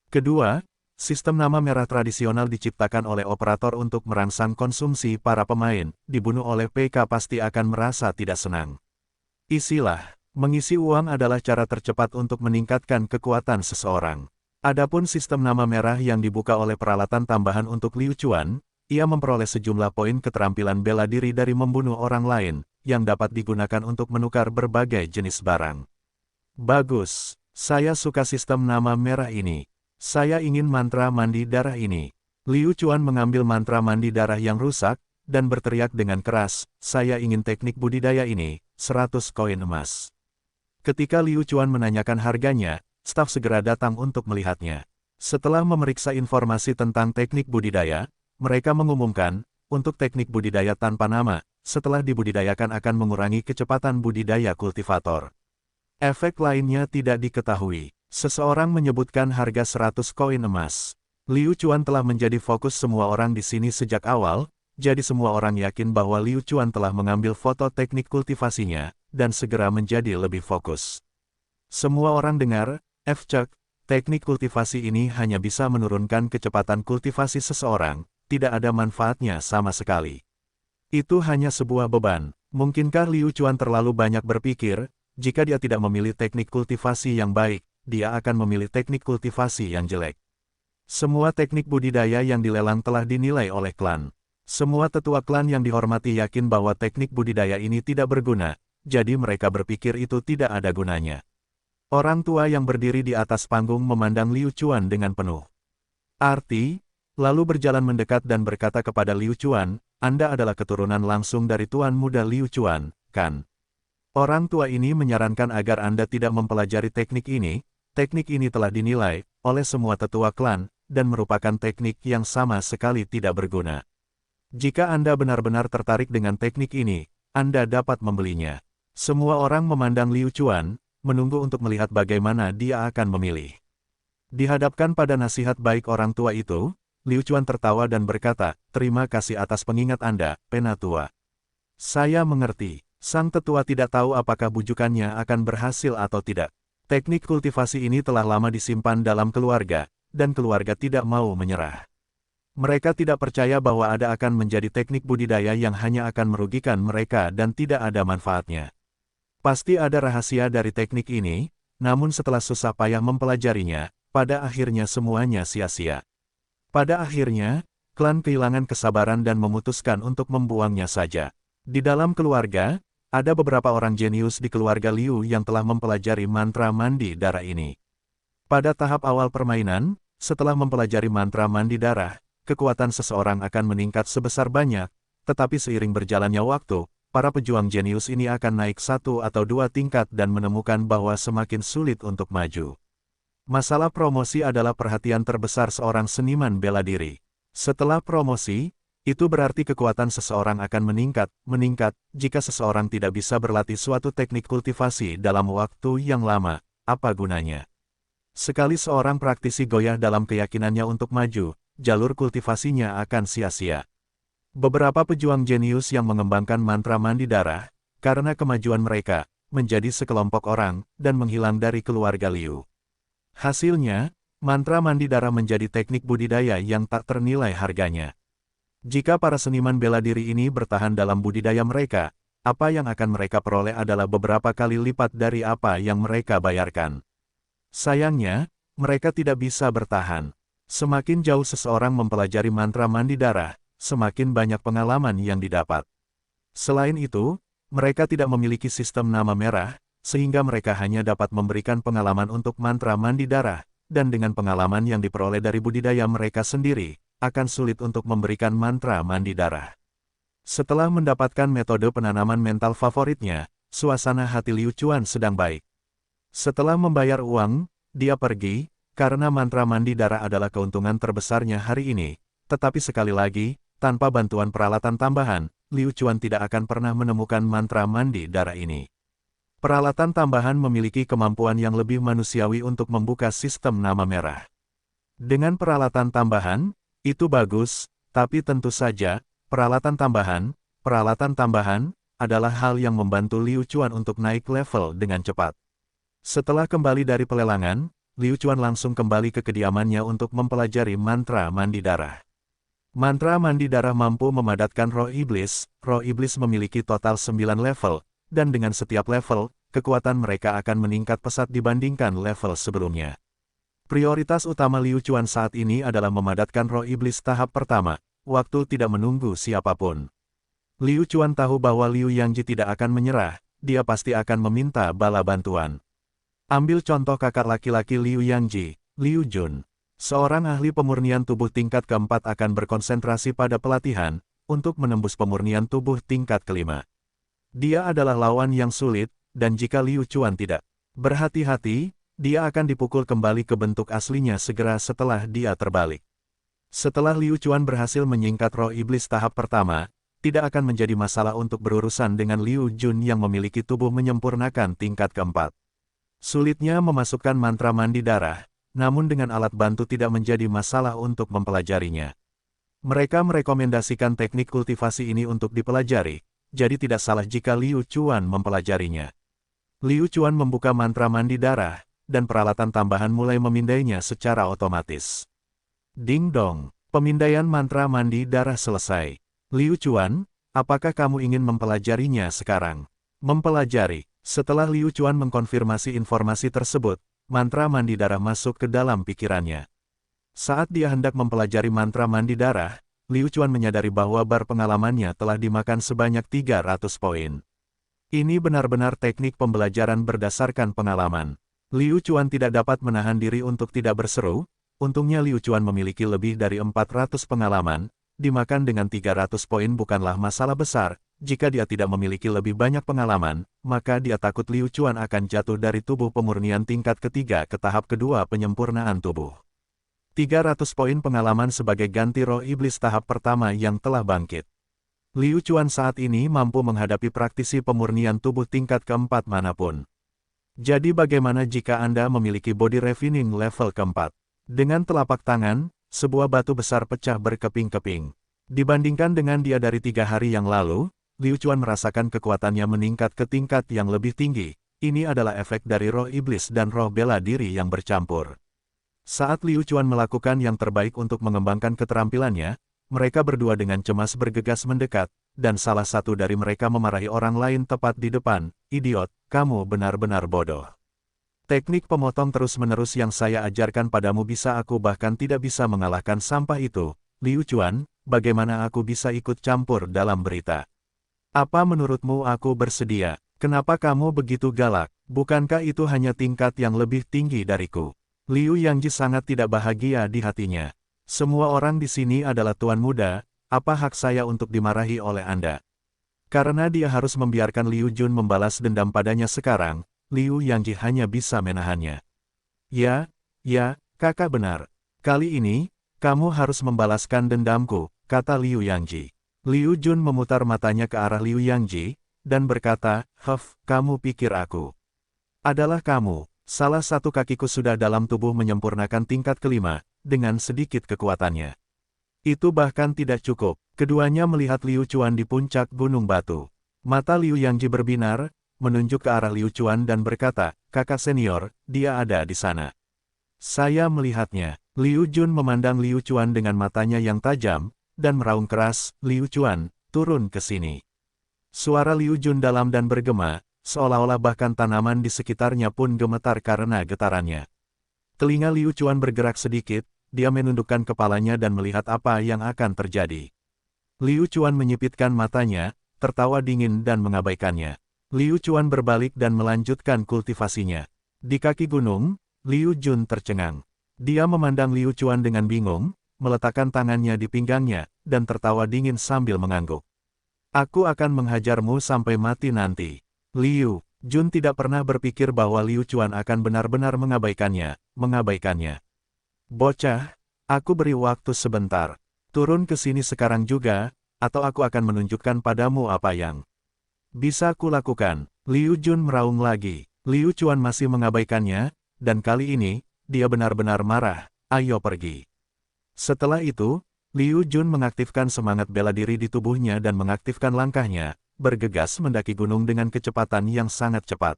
Kedua, Sistem nama merah tradisional diciptakan oleh operator untuk merangsang konsumsi para pemain, dibunuh oleh PK pasti akan merasa tidak senang. Isilah, mengisi uang adalah cara tercepat untuk meningkatkan kekuatan seseorang. Adapun sistem nama merah yang dibuka oleh peralatan tambahan untuk Liu Chuan, ia memperoleh sejumlah poin keterampilan bela diri dari membunuh orang lain, yang dapat digunakan untuk menukar berbagai jenis barang. Bagus, saya suka sistem nama merah ini. Saya ingin mantra mandi darah ini. Liu Chuan mengambil mantra mandi darah yang rusak, dan berteriak dengan keras, saya ingin teknik budidaya ini, 100 koin emas. Ketika Liu Chuan menanyakan harganya, staf segera datang untuk melihatnya. Setelah memeriksa informasi tentang teknik budidaya, mereka mengumumkan, untuk teknik budidaya tanpa nama, setelah dibudidayakan akan mengurangi kecepatan budidaya kultivator. Efek lainnya tidak diketahui. Seseorang menyebutkan harga 100 koin emas. Liu Chuan telah menjadi fokus semua orang di sini sejak awal, jadi semua orang yakin bahwa Liu Chuan telah mengambil foto teknik kultivasinya, dan segera menjadi lebih fokus. Semua orang dengar, F-Cek, teknik kultivasi ini hanya bisa menurunkan kecepatan kultivasi seseorang, tidak ada manfaatnya sama sekali. Itu hanya sebuah beban. Mungkinkah Liu Chuan terlalu banyak berpikir, jika dia tidak memilih teknik kultivasi yang baik, dia akan memilih teknik kultivasi yang jelek. Semua teknik budidaya yang dilelang telah dinilai oleh klan. Semua tetua klan yang dihormati yakin bahwa teknik budidaya ini tidak berguna, jadi mereka berpikir itu tidak ada gunanya. Orang tua yang berdiri di atas panggung memandang Liu Chuan dengan penuh arti, lalu berjalan mendekat dan berkata kepada Liu Chuan, Anda adalah keturunan langsung dari Tuan Muda Liu Chuan, kan? Orang tua ini menyarankan agar Anda tidak mempelajari teknik ini. Teknik ini telah dinilai oleh semua tetua klan, dan merupakan teknik yang sama sekali tidak berguna. Jika Anda benar-benar tertarik dengan teknik ini, Anda dapat membelinya. Semua orang memandang Liu Chuan, menunggu untuk melihat bagaimana dia akan memilih. Dihadapkan pada nasihat baik orang tua itu, Liu Chuan tertawa dan berkata, terima kasih atas pengingat Anda, Penatua. Saya mengerti, sang tetua tidak tahu apakah bujukannya akan berhasil atau tidak. Teknik kultivasi ini telah lama disimpan dalam keluarga, dan keluarga tidak mau menyerah. Mereka tidak percaya bahwa ada akan menjadi teknik budidaya yang hanya akan merugikan mereka dan tidak ada manfaatnya. Pasti ada rahasia dari teknik ini, namun setelah susah payah mempelajarinya, pada akhirnya semuanya sia-sia. Pada akhirnya, klan kehilangan kesabaran dan memutuskan untuk membuangnya saja. Di dalam keluarga, ada beberapa orang jenius di keluarga Liu yang telah mempelajari mantra mandi darah ini. Pada tahap awal permainan, setelah mempelajari mantra mandi darah, kekuatan seseorang akan meningkat sebesar banyak, tetapi seiring berjalannya waktu, para pejuang jenius ini akan naik 1 atau 2 tingkat dan menemukan bahwa semakin sulit untuk maju. Masalah promosi adalah perhatian terbesar seorang seniman bela diri. Setelah promosi, itu berarti kekuatan seseorang akan meningkat, jika seseorang tidak bisa berlatih suatu teknik kultivasi dalam waktu yang lama, apa gunanya? Sekali seorang praktisi goyah dalam keyakinannya untuk maju, jalur kultivasinya akan sia-sia. Beberapa pejuang jenius yang mengembangkan mantra mandi darah, karena kemajuan mereka, menjadi sekelompok orang, dan menghilang dari keluarga Liu. Hasilnya, mantra mandi darah menjadi teknik budidaya yang tak ternilai harganya. Jika para seniman bela diri ini bertahan dalam budidaya mereka, apa yang akan mereka peroleh adalah beberapa kali lipat dari apa yang mereka bayarkan. Sayangnya, mereka tidak bisa bertahan. Semakin jauh seseorang mempelajari mantra mandi darah, semakin banyak pengalaman yang didapat. Selain itu, mereka tidak memiliki sistem nama merah, sehingga mereka hanya dapat memberikan pengalaman untuk mantra mandi darah, dan dengan pengalaman yang diperoleh dari budidaya mereka sendiri, akan sulit untuk memberikan mantra mandi darah. Setelah mendapatkan metode penanaman mental favoritnya, suasana hati Liu Chuan sedang baik. Setelah membayar uang, dia pergi, karena mantra mandi darah adalah keuntungan terbesarnya hari ini. Tetapi sekali lagi, tanpa bantuan peralatan tambahan, Liu Chuan tidak akan pernah menemukan mantra mandi darah ini. Peralatan tambahan memiliki kemampuan yang lebih manusiawi untuk membuka sistem nama merah. Dengan peralatan tambahan, itu bagus, tapi tentu saja, peralatan tambahan, adalah hal yang membantu Liu Chuan untuk naik level dengan cepat. Setelah kembali dari pelelangan, Liu Chuan langsung kembali ke kediamannya untuk mempelajari mantra mandi darah. Mantra mandi darah mampu memadatkan roh iblis. Roh iblis memiliki total 9 level, dan dengan setiap level, kekuatan mereka akan meningkat pesat dibandingkan level sebelumnya. Prioritas utama Liu Chuan saat ini adalah memadatkan roh iblis tahap pertama, waktu tidak menunggu siapapun. Liu Chuan tahu bahwa Liu Yangji tidak akan menyerah, dia pasti akan meminta bala bantuan. Ambil contoh kakak laki-laki Liu Yangji, Liu Jun. Seorang ahli pemurnian tubuh tingkat keempat akan berkonsentrasi pada pelatihan, untuk menembus pemurnian tubuh tingkat kelima. Dia adalah lawan yang sulit, dan jika Liu Chuan tidak berhati-hati, dia akan dipukul kembali ke bentuk aslinya segera setelah dia terbalik. Setelah Liu Chuan berhasil menyingkat roh iblis tahap pertama, tidak akan menjadi masalah untuk berurusan dengan Liu Jun yang memiliki tubuh menyempurnakan tingkat keempat. Sulitnya memasukkan mantra mandi darah, namun dengan alat bantu tidak menjadi masalah untuk mempelajarinya. Mereka merekomendasikan teknik kultivasi ini untuk dipelajari, jadi tidak salah jika Liu Chuan mempelajarinya. Liu Chuan membuka mantra mandi darah, dan peralatan tambahan mulai memindainya secara otomatis. Ding dong, pemindaian mantra mandi darah selesai. Liu Chuan, apakah kamu ingin mempelajarinya sekarang? Mempelajari. Setelah Liu Chuan mengkonfirmasi informasi tersebut, mantra mandi darah masuk ke dalam pikirannya. Saat dia hendak mempelajari mantra mandi darah, Liu Chuan menyadari bahwa bar pengalamannya telah dimakan sebanyak 300 poin. Ini benar-benar teknik pembelajaran berdasarkan pengalaman. Liu Chuan tidak dapat menahan diri untuk tidak berseru. Untungnya Liu Chuan memiliki lebih dari 400 pengalaman, dimakan dengan 300 poin bukanlah masalah besar. Jika dia tidak memiliki lebih banyak pengalaman, maka dia takut Liu Chuan akan jatuh dari tubuh pemurnian tingkat ketiga ke tahap kedua penyempurnaan tubuh. 300 poin pengalaman sebagai ganti roh iblis tahap pertama yang telah bangkit. Liu Chuan saat ini mampu menghadapi praktisi pemurnian tubuh tingkat keempat manapun. Jadi bagaimana jika Anda memiliki body refining level keempat? Dengan telapak tangan, sebuah batu besar pecah berkeping-keping. Dibandingkan dengan dia dari 3 hari yang lalu, Liu Chuan merasakan kekuatannya meningkat ke tingkat yang lebih tinggi. Ini adalah efek dari roh iblis dan roh bela diri yang bercampur. Saat Liu Chuan melakukan yang terbaik untuk mengembangkan keterampilannya, mereka berdua dengan cemas bergegas mendekat, dan salah satu dari mereka memarahi orang lain tepat di depan, "Idiot, kamu benar-benar bodoh. Teknik pemotong terus-menerus yang saya ajarkan padamu bisa aku bahkan tidak bisa mengalahkan sampah itu. Liu Chuan, bagaimana aku bisa ikut campur dalam berita? Apa menurutmu aku bersedia? Kenapa kamu begitu galak? Bukankah itu hanya tingkat yang lebih tinggi dariku?" Liu Yangji sangat tidak bahagia di hatinya. Semua orang di sini adalah tuan muda, apa hak saya untuk dimarahi oleh Anda? Karena dia harus membiarkan Liu Jun membalas dendam padanya sekarang, Liu Yangji hanya bisa menahannya. Ya, kakak benar. Kali ini, kamu harus membalaskan dendamku, kata Liu Yangji. Liu Jun memutar matanya ke arah Liu Yangji, dan berkata, kamu pikir aku adalah kamu. Salah satu kakiku sudah dalam tubuh menyempurnakan tingkat kelima, dengan sedikit kekuatannya. Itu bahkan tidak cukup. Keduanya melihat Liu Chuan di puncak gunung batu. Mata Liu Yangji berbinar, menunjuk ke arah Liu Chuan dan berkata, "Kakak senior, dia ada di sana." "Saya melihatnya." Liu Jun memandang Liu Chuan dengan matanya yang tajam, dan meraung keras, "Liu Chuan, turun ke sini." Suara Liu Jun dalam dan bergema, seolah-olah bahkan tanaman di sekitarnya pun gemetar karena getarannya. Telinga Liu Chuan bergerak sedikit, dia menundukkan kepalanya dan melihat apa yang akan terjadi. Liu Chuan menyipitkan matanya, tertawa dingin dan mengabaikannya. Liu Chuan berbalik dan melanjutkan kultivasinya. Di kaki gunung, Liu Jun tercengang. Dia memandang Liu Chuan dengan bingung, meletakkan tangannya di pinggangnya, dan tertawa dingin sambil mengangguk. "Aku akan menghajarmu sampai mati nanti." Liu Jun tidak pernah berpikir bahwa Liu Chuan akan benar-benar mengabaikannya. "Bocah, aku beri waktu sebentar. Turun ke sini sekarang juga, atau aku akan menunjukkan padamu apa yang bisa kulakukan." Liu Jun meraung lagi. Liu Chuan masih mengabaikannya, dan kali ini, dia benar-benar marah. "Ayo pergi." Setelah itu, Liu Jun mengaktifkan semangat bela diri di tubuhnya dan mengaktifkan langkahnya, bergegas mendaki gunung dengan kecepatan yang sangat cepat.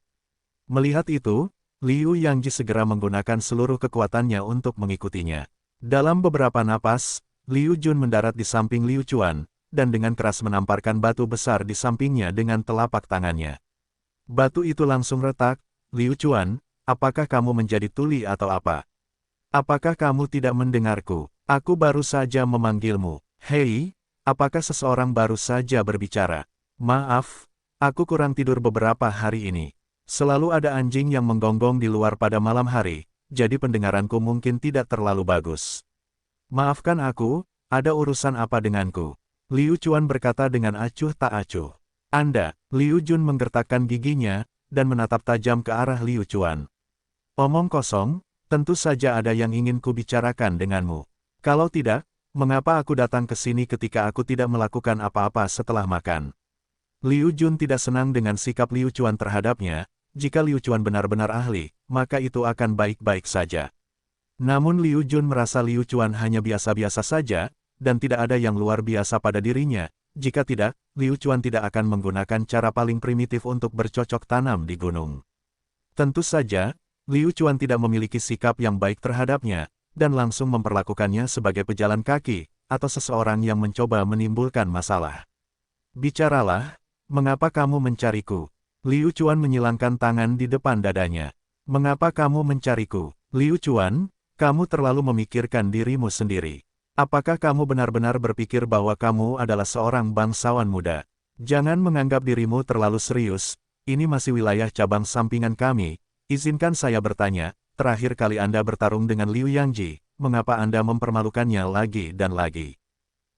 Melihat itu, Liu Yangji segera menggunakan seluruh kekuatannya untuk mengikutinya. Dalam beberapa napas, Liu Jun mendarat di samping Liu Chuan, dan dengan keras menamparkan batu besar di sampingnya dengan telapak tangannya. Batu itu langsung retak. Liu Chuan, apakah kamu menjadi tuli atau apa? Apakah kamu tidak mendengarku? Aku baru saja memanggilmu. Hei, apakah seseorang baru saja berbicara? Maaf, aku kurang tidur beberapa hari ini. Selalu ada anjing yang menggonggong di luar pada malam hari, jadi pendengaranku mungkin tidak terlalu bagus. Maafkan aku, ada urusan apa denganku? Liu Chuan berkata dengan acuh tak acuh. Anda, Liu Jun menggertakkan giginya, dan menatap tajam ke arah Liu Chuan. Omong kosong, tentu saja ada yang ingin kubicarakan denganmu. Kalau tidak, mengapa aku datang ke sini ketika aku tidak melakukan apa-apa setelah makan? Liu Jun tidak senang dengan sikap Liu Chuan terhadapnya. Jika Liu Chuan benar-benar ahli, maka itu akan baik-baik saja. Namun Liu Jun merasa Liu Chuan hanya biasa-biasa saja, dan tidak ada yang luar biasa pada dirinya. Jika tidak, Liu Chuan tidak akan menggunakan cara paling primitif untuk bercocok tanam di gunung. Tentu saja, Liu Chuan tidak memiliki sikap yang baik terhadapnya, dan langsung memperlakukannya sebagai pejalan kaki, atau seseorang yang mencoba menimbulkan masalah. Bicaralah, mengapa kamu mencariku? Liu Chuan menyilangkan tangan di depan dadanya. Mengapa kamu mencariku? Liu Chuan, kamu terlalu memikirkan dirimu sendiri. Apakah kamu benar-benar berpikir bahwa kamu adalah seorang bangsawan muda? Jangan menganggap dirimu terlalu serius, ini masih wilayah cabang sampingan kami. Izinkan saya bertanya, terakhir kali Anda bertarung dengan Liu Yangji, mengapa Anda mempermalukannya lagi dan lagi?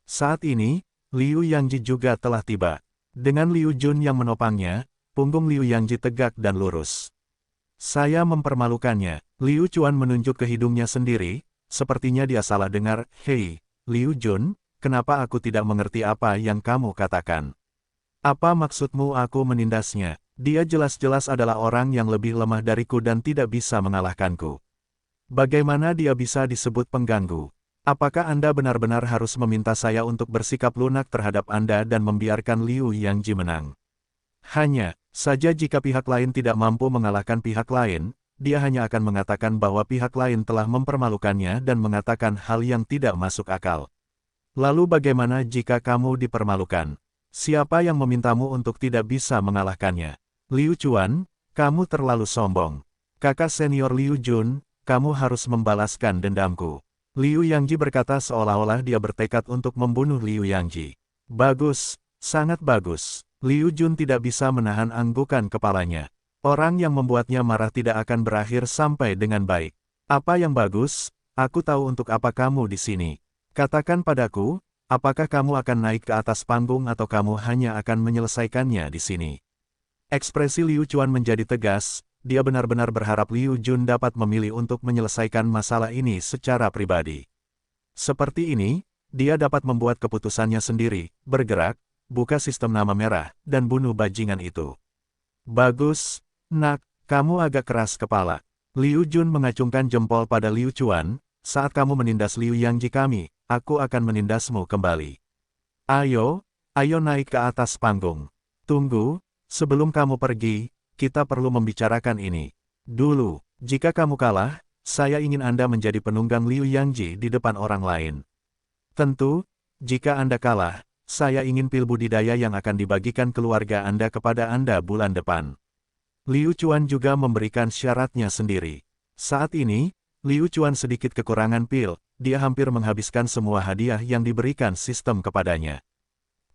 Saat ini, Liu Yangji juga telah tiba. Dengan Liu Jun yang menopangnya, punggung Liu Yangji tegak dan lurus. Saya mempermalukannya. Liu Chuan menunjuk ke hidungnya sendiri, sepertinya dia salah dengar. Hei, Liu Jun, kenapa aku tidak mengerti apa yang kamu katakan? Apa maksudmu aku menindasnya? Dia jelas-jelas adalah orang yang lebih lemah dariku dan tidak bisa mengalahkanku. Bagaimana dia bisa disebut pengganggu? Apakah Anda benar-benar harus meminta saya untuk bersikap lunak terhadap Anda dan membiarkan Liu Yangji menang? Hanya saja jika pihak lain tidak mampu mengalahkan pihak lain, dia hanya akan mengatakan bahwa pihak lain telah mempermalukannya dan mengatakan hal yang tidak masuk akal. Lalu bagaimana jika kamu dipermalukan? Siapa yang memintamu untuk tidak bisa mengalahkannya? Liu Chuan, kamu terlalu sombong. Kakak senior Liu Jun, kamu harus membalaskan dendamku. Liu Yangji berkata seolah-olah dia bertekad untuk membunuh Liu Yangji. Bagus, sangat bagus. Liu Jun tidak bisa menahan anggukan kepalanya. Orang yang membuatnya marah tidak akan berakhir sampai dengan baik. Apa yang bagus? Aku tahu untuk apa kamu di sini. Katakan padaku, apakah kamu akan naik ke atas panggung atau kamu hanya akan menyelesaikannya di sini? Ekspresi Liu Chuan menjadi tegas, dia benar-benar berharap Liu Jun dapat memilih untuk menyelesaikan masalah ini secara pribadi. Seperti ini, dia dapat membuat keputusannya sendiri, bergerak, buka sistem nama merah, dan bunuh bajingan itu. Bagus, nak, kamu agak keras kepala. Liu Jun mengacungkan jempol pada Liu Chuan, saat kamu menindas Liu Yangji kami, aku akan menindasmu kembali. Ayo, ayo naik ke atas panggung. Tunggu, sebelum kamu pergi, kita perlu membicarakan ini. Dulu, jika kamu kalah, saya ingin Anda menjadi penunggang Liu Yangji di depan orang lain. Tentu, jika Anda kalah, saya ingin pil budidaya yang akan dibagikan keluarga Anda kepada Anda bulan depan. Liu Chuan juga memberikan syaratnya sendiri. Saat ini, Liu Chuan sedikit kekurangan pil, dia hampir menghabiskan semua hadiah yang diberikan sistem kepadanya.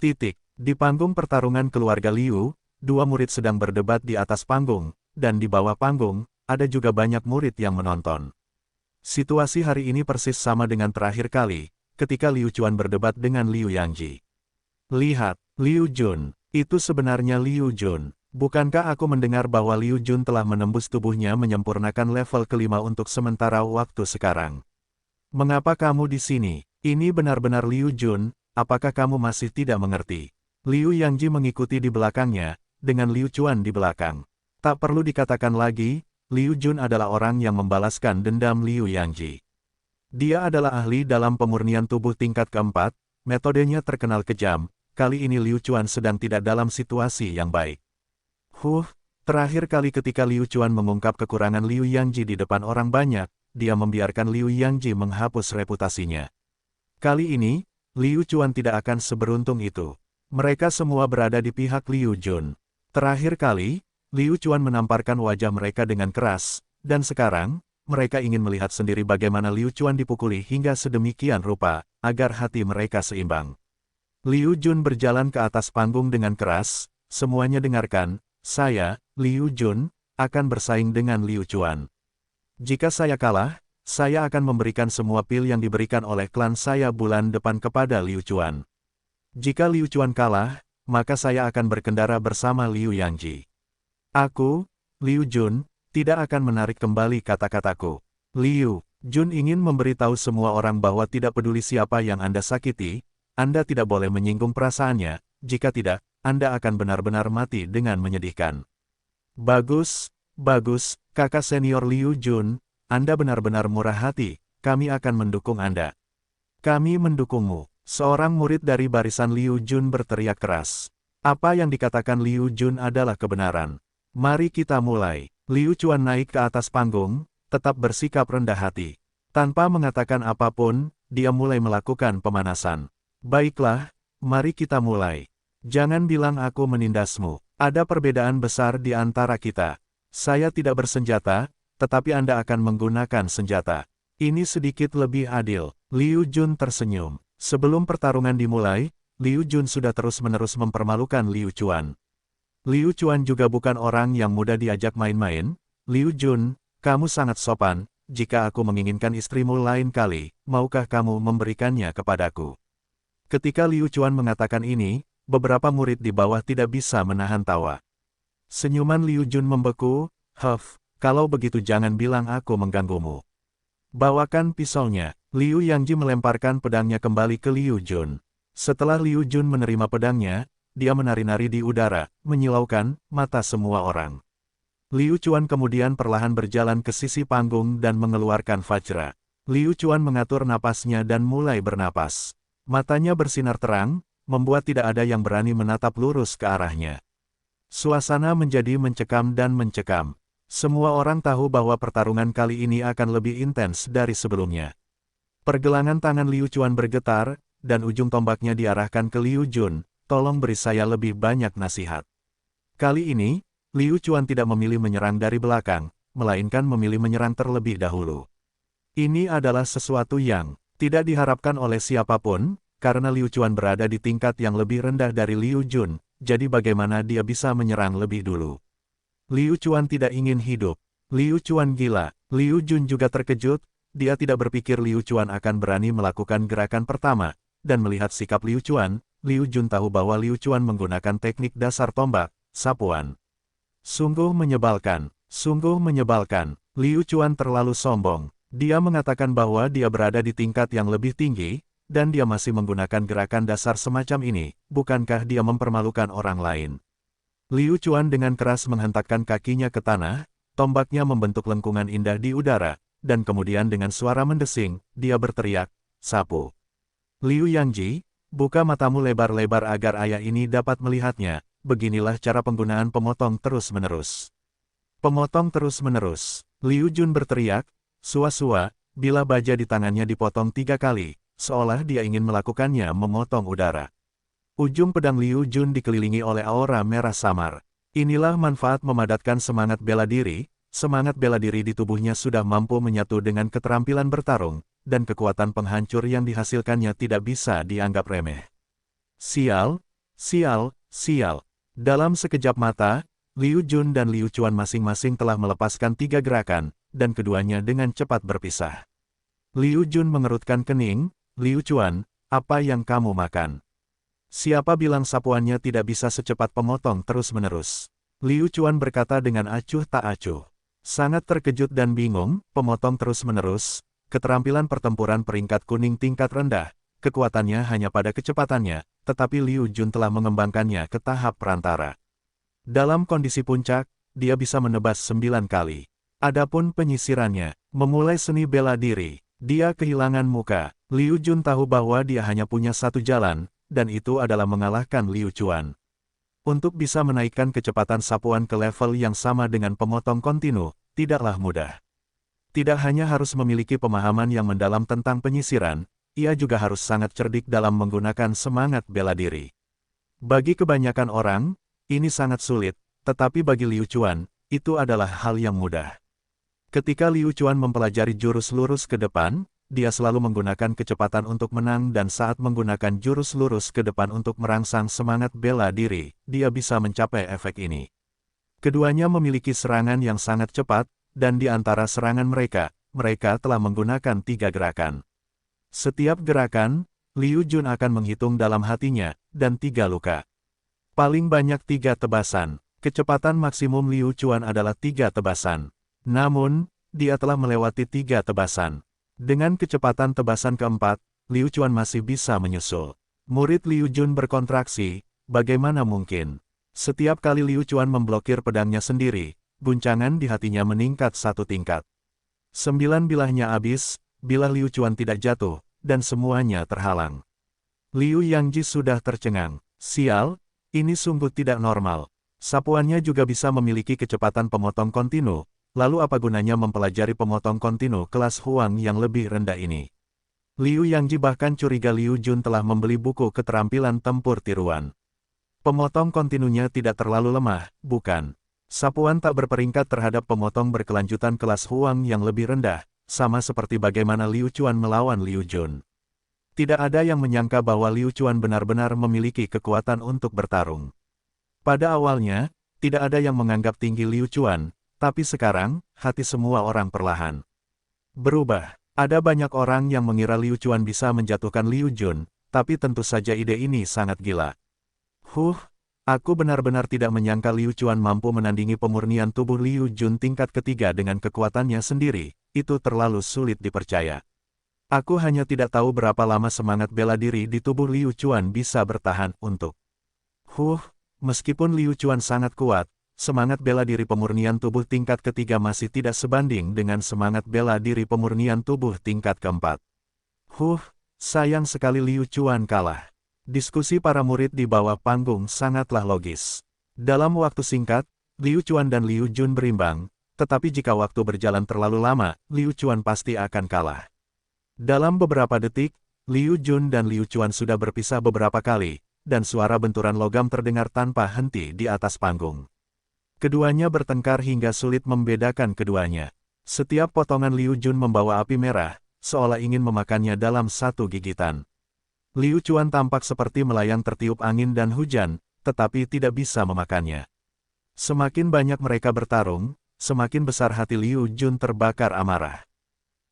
Di panggung pertarungan keluarga Liu, dua murid sedang berdebat di atas panggung, dan di bawah panggung, ada juga banyak murid yang menonton. Situasi hari ini persis sama dengan terakhir kali, ketika Liu Chuan berdebat dengan Liu Yangji. Lihat, Liu Jun, itu sebenarnya Liu Jun. Bukankah aku mendengar bahwa Liu Jun telah menembus tubuhnya menyempurnakan level kelima untuk sementara waktu sekarang? Mengapa kamu di sini? Ini benar-benar Liu Jun, apakah kamu masih tidak mengerti? Liu Yangji mengikuti di belakangnya, dengan Liu Chuan di belakang. Tak perlu dikatakan lagi, Liu Jun adalah orang yang membalaskan dendam Liu Yangji. Dia adalah ahli dalam pemurnian tubuh tingkat keempat, metodenya terkenal kejam. Kali ini Liu Chuan sedang tidak dalam situasi yang baik. Terakhir kali ketika Liu Chuan mengungkap kekurangan Liu Yangji di depan orang banyak, dia membiarkan Liu Yangji menghapus reputasinya. Kali ini, Liu Chuan tidak akan seberuntung itu. Mereka semua berada di pihak Liu Jun. Terakhir kali, Liu Chuan menamparkan wajah mereka dengan keras, dan sekarang, mereka ingin melihat sendiri bagaimana Liu Chuan dipukuli hingga sedemikian rupa, agar hati mereka seimbang. Liu Jun berjalan ke atas panggung dengan keras, semuanya dengarkan, saya, Liu Jun, akan bersaing dengan Liu Chuan. Jika saya kalah, saya akan memberikan semua pil yang diberikan oleh klan saya bulan depan kepada Liu Chuan. Jika Liu Chuan kalah, maka saya akan berkendara bersama Liu Yangji. Aku, Liu Jun, tidak akan menarik kembali kata-kataku. Liu Jun ingin memberitahu semua orang bahwa tidak peduli siapa yang Anda sakiti, Anda tidak boleh menyinggung perasaannya, jika tidak, Anda akan benar-benar mati dengan menyedihkan. Bagus, bagus, kakak senior Liu Jun, Anda benar-benar murah hati, kami akan mendukung Anda. Kami mendukungmu, seorang murid dari barisan Liu Jun berteriak keras. Apa yang dikatakan Liu Jun adalah kebenaran. Mari kita mulai. Liu Chuan naik ke atas panggung, tetap bersikap rendah hati. Tanpa mengatakan apapun, dia mulai melakukan pemanasan. Baiklah, mari kita mulai. Jangan bilang aku menindasmu. Ada perbedaan besar di antara kita. Saya tidak bersenjata, tetapi Anda akan menggunakan senjata. Ini sedikit lebih adil. Liu Jun tersenyum. Sebelum pertarungan dimulai, Liu Jun sudah terus-menerus mempermalukan Liu Chuan. Liu Chuan juga bukan orang yang mudah diajak main-main. Liu Jun, kamu sangat sopan, jika aku menginginkan istrimu lain kali, maukah kamu memberikannya kepadaku? Ketika Liu Chuan mengatakan ini, beberapa murid di bawah tidak bisa menahan tawa. Senyuman Liu Jun membeku, kalau begitu jangan bilang aku mengganggumu. Bawakan pisaunya. Liu Yangji melemparkan pedangnya kembali ke Liu Jun. Setelah Liu Jun menerima pedangnya, dia menari-nari di udara, menyilaukan mata semua orang. Liu Chuan kemudian perlahan berjalan ke sisi panggung dan mengeluarkan vajra. Liu Chuan mengatur napasnya dan mulai bernapas. Matanya bersinar terang, membuat tidak ada yang berani menatap lurus ke arahnya. Suasana menjadi mencekam dan mencekam. Semua orang tahu bahwa pertarungan kali ini akan lebih intens dari sebelumnya. Pergelangan tangan Liu Chuan bergetar, dan ujung tombaknya diarahkan ke Liu Jun. Tolong beri saya lebih banyak nasihat. Kali ini, Liu Chuan tidak memilih menyerang dari belakang, melainkan memilih menyerang terlebih dahulu. Ini adalah sesuatu yang tidak diharapkan oleh siapapun, karena Liu Chuan berada di tingkat yang lebih rendah dari Liu Jun, jadi bagaimana dia bisa menyerang lebih dulu. Liu Chuan tidak ingin hidup. Liu Chuan gila. Liu Jun juga terkejut, dia tidak berpikir Liu Chuan akan berani melakukan gerakan pertama, dan melihat sikap Liu Chuan, Liu Jun tahu bahwa Liu Chuan menggunakan teknik dasar tombak, sapuan. Sungguh menyebalkan, sungguh menyebalkan. Liu Chuan terlalu sombong. Dia mengatakan bahwa dia berada di tingkat yang lebih tinggi, dan dia masih menggunakan gerakan dasar semacam ini, bukankah dia mempermalukan orang lain? Liu Chuan dengan keras menghentakkan kakinya ke tanah, tombaknya membentuk lengkungan indah di udara, dan kemudian dengan suara mendesing, dia berteriak, sapu. Liu Yangji, buka matamu lebar-lebar agar ayah ini dapat melihatnya, beginilah cara penggunaan pemotong terus-menerus. Pemotong terus-menerus. Liu Jun berteriak, sua-sua, bila baja di tangannya dipotong 3 kali, seolah dia ingin melakukannya memotong udara. Ujung pedang Liu Jun dikelilingi oleh aura merah samar. Inilah manfaat memadatkan semangat bela diri di tubuhnya sudah mampu menyatu dengan keterampilan bertarung, dan kekuatan penghancur yang dihasilkannya tidak bisa dianggap remeh. Sial, sial, sial. Dalam sekejap mata, Liu Jun dan Liu Chuan masing-masing telah melepaskan 3 gerakan, dan keduanya dengan cepat berpisah. Liu Jun mengerutkan kening, Liu Chuan, apa yang kamu makan? Siapa bilang sapuannya tidak bisa secepat pemotong terus-menerus? Liu Chuan berkata dengan acuh tak acuh. Sangat terkejut dan bingung, pemotong terus-menerus, keterampilan pertempuran peringkat kuning tingkat rendah, kekuatannya hanya pada kecepatannya, tetapi Liu Jun telah mengembangkannya ke tahap perantara. Dalam kondisi puncak, dia bisa menebas 9 kali. Adapun penyisirannya, memulai seni bela diri, dia kehilangan muka. Liu Jun tahu bahwa dia hanya punya satu jalan, dan itu adalah mengalahkan Liu Chuan. Untuk bisa menaikkan kecepatan sapuan ke level yang sama dengan pemotong kontinu, tidaklah mudah. Tidak hanya harus memiliki pemahaman yang mendalam tentang penyisiran, ia juga harus sangat cerdik dalam menggunakan semangat bela diri. Bagi kebanyakan orang, ini sangat sulit, tetapi bagi Liu Chuan, itu adalah hal yang mudah. Ketika Liu Chuan mempelajari jurus lurus ke depan, dia selalu menggunakan kecepatan untuk menang dan saat menggunakan jurus lurus ke depan untuk merangsang semangat bela diri, dia bisa mencapai efek ini. Keduanya memiliki serangan yang sangat cepat, dan di antara serangan mereka telah menggunakan 3 gerakan. Setiap gerakan, Liu Jun akan menghitung dalam hatinya, dan 3 luka. Paling banyak 3 tebasan, kecepatan maksimum Liu Chuan adalah 3 tebasan. Namun, dia telah melewati 3 tebasan. Dengan kecepatan tebasan keempat, Liu Chuan masih bisa menyusul. Murid Liu Jun berkontraksi, bagaimana mungkin? Setiap kali Liu Chuan memblokir pedangnya sendiri, guncangan di hatinya meningkat 1 tingkat. 9 bilahnya habis, bilah Liu Chuan tidak jatuh, dan semuanya terhalang. Liu Yangji sudah tercengang. Sial, ini sungguh tidak normal. Sapuannya juga bisa memiliki kecepatan pemotong kontinu, lalu apa gunanya mempelajari pemotong kontinu kelas Huang yang lebih rendah ini? Liu Yangji bahkan curiga Liu Jun telah membeli buku keterampilan tempur tiruan. Pemotong kontinunya tidak terlalu lemah, bukan? Sapuan tak berperingkat terhadap pemotong berkelanjutan kelas Huang yang lebih rendah, sama seperti bagaimana Liu Chuan melawan Liu Jun. Tidak ada yang menyangka bahwa Liu Chuan benar-benar memiliki kekuatan untuk bertarung. Pada awalnya, tidak ada yang menganggap tinggi Liu Chuan, tapi sekarang, hati semua orang perlahan berubah. Ada banyak orang yang mengira Liu Chuan bisa menjatuhkan Liu Jun, tapi tentu saja ide ini sangat gila. Aku benar-benar tidak menyangka Liu Chuan mampu menandingi pemurnian tubuh Liu Jun tingkat ketiga dengan kekuatannya sendiri, itu terlalu sulit dipercaya. Aku hanya tidak tahu berapa lama semangat bela diri di tubuh Liu Chuan bisa bertahan untuk. Meskipun Liu Chuan sangat kuat, semangat bela diri pemurnian tubuh tingkat ketiga masih tidak sebanding dengan semangat bela diri pemurnian tubuh tingkat keempat. Sayang sekali Liu Chuan kalah. Diskusi para murid di bawah panggung sangatlah logis. Dalam waktu singkat, Liu Chuan dan Liu Jun berimbang, tetapi jika waktu berjalan terlalu lama, Liu Chuan pasti akan kalah. Dalam beberapa detik, Liu Jun dan Liu Chuan sudah berpisah beberapa kali, dan suara benturan logam terdengar tanpa henti di atas panggung. Keduanya bertengkar hingga sulit membedakan keduanya. Setiap potongan Liu Jun membawa api merah, seolah ingin memakannya dalam satu gigitan. Liu Chuan tampak seperti melayang tertiup angin dan hujan, tetapi tidak bisa memakannya. Semakin banyak mereka bertarung, semakin besar hati Liu Jun terbakar amarah.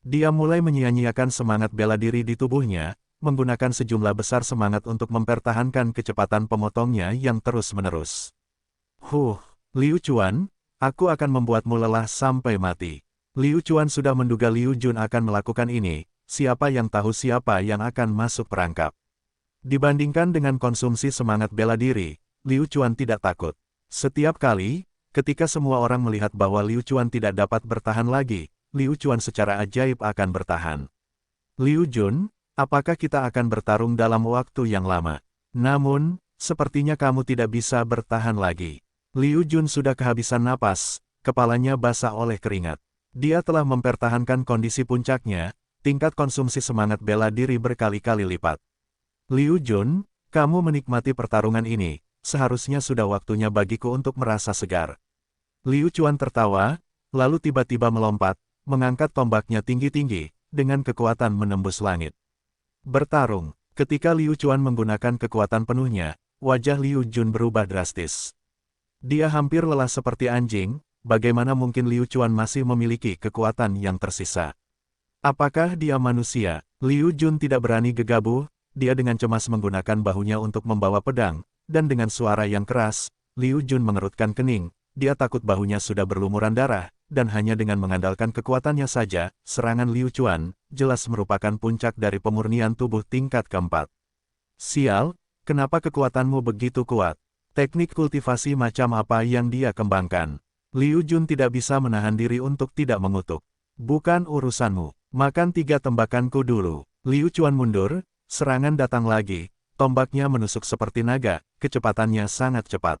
Dia mulai menyia-nyiakan semangat bela diri di tubuhnya, menggunakan sejumlah besar semangat untuk mempertahankan kecepatan pemotongnya yang terus-menerus. Liu Chuan, aku akan membuatmu lelah sampai mati. Liu Chuan sudah menduga Liu Jun akan melakukan ini, siapa yang tahu siapa yang akan masuk perangkap. Dibandingkan dengan konsumsi semangat bela diri, Liu Chuan tidak takut. Setiap kali, ketika semua orang melihat bahwa Liu Chuan tidak dapat bertahan lagi, Liu Chuan secara ajaib akan bertahan. Liu Jun, apakah kita akan bertarung dalam waktu yang lama? Namun, sepertinya kamu tidak bisa bertahan lagi. Liu Jun sudah kehabisan napas, kepalanya basah oleh keringat. Dia telah mempertahankan kondisi puncaknya, tingkat konsumsi semangat bela diri berkali-kali lipat. Liu Jun, kamu menikmati pertarungan ini, seharusnya sudah waktunya bagiku untuk merasa segar. Liu Chuan tertawa, lalu tiba-tiba melompat, mengangkat tombaknya tinggi-tinggi, dengan kekuatan menembus langit. Bertarung, ketika Liu Chuan menggunakan kekuatan penuhnya, wajah Liu Jun berubah drastis. Dia hampir lelah seperti anjing, bagaimana mungkin Liu Chuan masih memiliki kekuatan yang tersisa? Apakah dia manusia? Liu Jun tidak berani gegabah, dia dengan cemas menggunakan bahunya untuk membawa pedang, dan dengan suara yang keras, Liu Jun mengerutkan kening, dia takut bahunya sudah berlumuran darah, dan hanya dengan mengandalkan kekuatannya saja, serangan Liu Chuan, jelas merupakan puncak dari pemurnian tubuh tingkat keempat. Sial, kenapa kekuatanmu begitu kuat? Teknik kultivasi macam apa yang dia kembangkan? Liu Jun tidak bisa menahan diri untuk tidak mengutuk. Bukan urusanmu, makan 3 tembakanku dulu. Liu Chuan mundur, serangan datang lagi, tombaknya menusuk seperti naga, kecepatannya sangat cepat.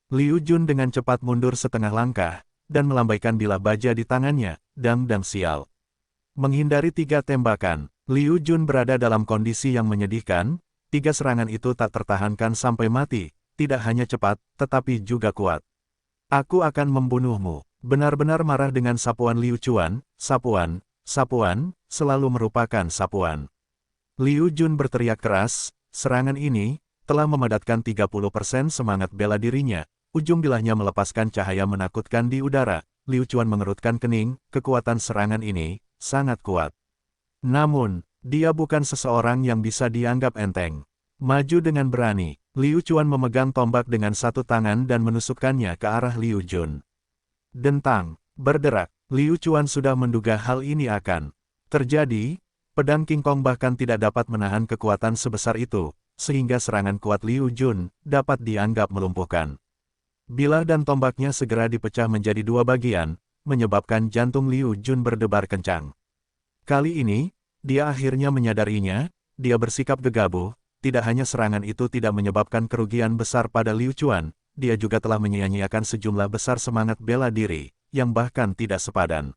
Liu Jun dengan cepat mundur setengah langkah, dan melambaikan bilah baja di tangannya, dang sial. Menghindari 3 tembakan, Liu Jun berada dalam kondisi yang menyedihkan, 3 serangan itu tak tertahankan sampai mati, tidak hanya cepat, tetapi juga kuat. Aku akan membunuhmu. Benar-benar marah dengan sapuan Liu Chuan, sapuan, selalu merupakan sapuan. Liu Jun berteriak keras, serangan ini, telah memadatkan 30% semangat bela dirinya, ujung bilahnya melepaskan cahaya menakutkan di udara, Liu Chuan mengerutkan kening, kekuatan serangan ini, sangat kuat. Namun, dia bukan seseorang yang bisa dianggap enteng. Maju dengan berani, Liu Chuan memegang tombak dengan satu tangan dan menusukkannya ke arah Liu Jun. Dentang, berderak, Liu Chuan sudah menduga hal ini akan terjadi, pedang King Kong bahkan tidak dapat menahan kekuatan sebesar itu, sehingga serangan kuat Liu Jun dapat dianggap melumpuhkan. Bilah dan tombaknya segera dipecah menjadi 2 bagian, menyebabkan jantung Liu Jun berdebar kencang. Kali ini, dia akhirnya menyadarinya, dia bersikap gegabah, tidak hanya serangan itu tidak menyebabkan kerugian besar pada Liu Chuan, dia juga telah menyia-nyiakan sejumlah besar semangat bela diri, yang bahkan tidak sepadan.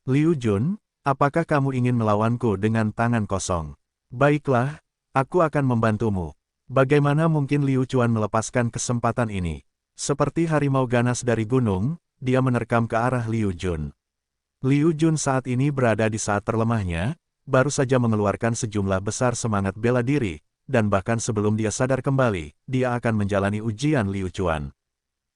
Liu Jun, apakah kamu ingin melawanku dengan tangan kosong? Baiklah, aku akan membantumu. Bagaimana mungkin Liu Chuan melepaskan kesempatan ini? Seperti harimau ganas dari gunung, dia menerkam ke arah Liu Jun. Liu Jun saat ini berada di saat terlemahnya, baru saja mengeluarkan sejumlah besar semangat bela diri, dan bahkan sebelum dia sadar kembali, dia akan menjalani ujian Liu Chuan.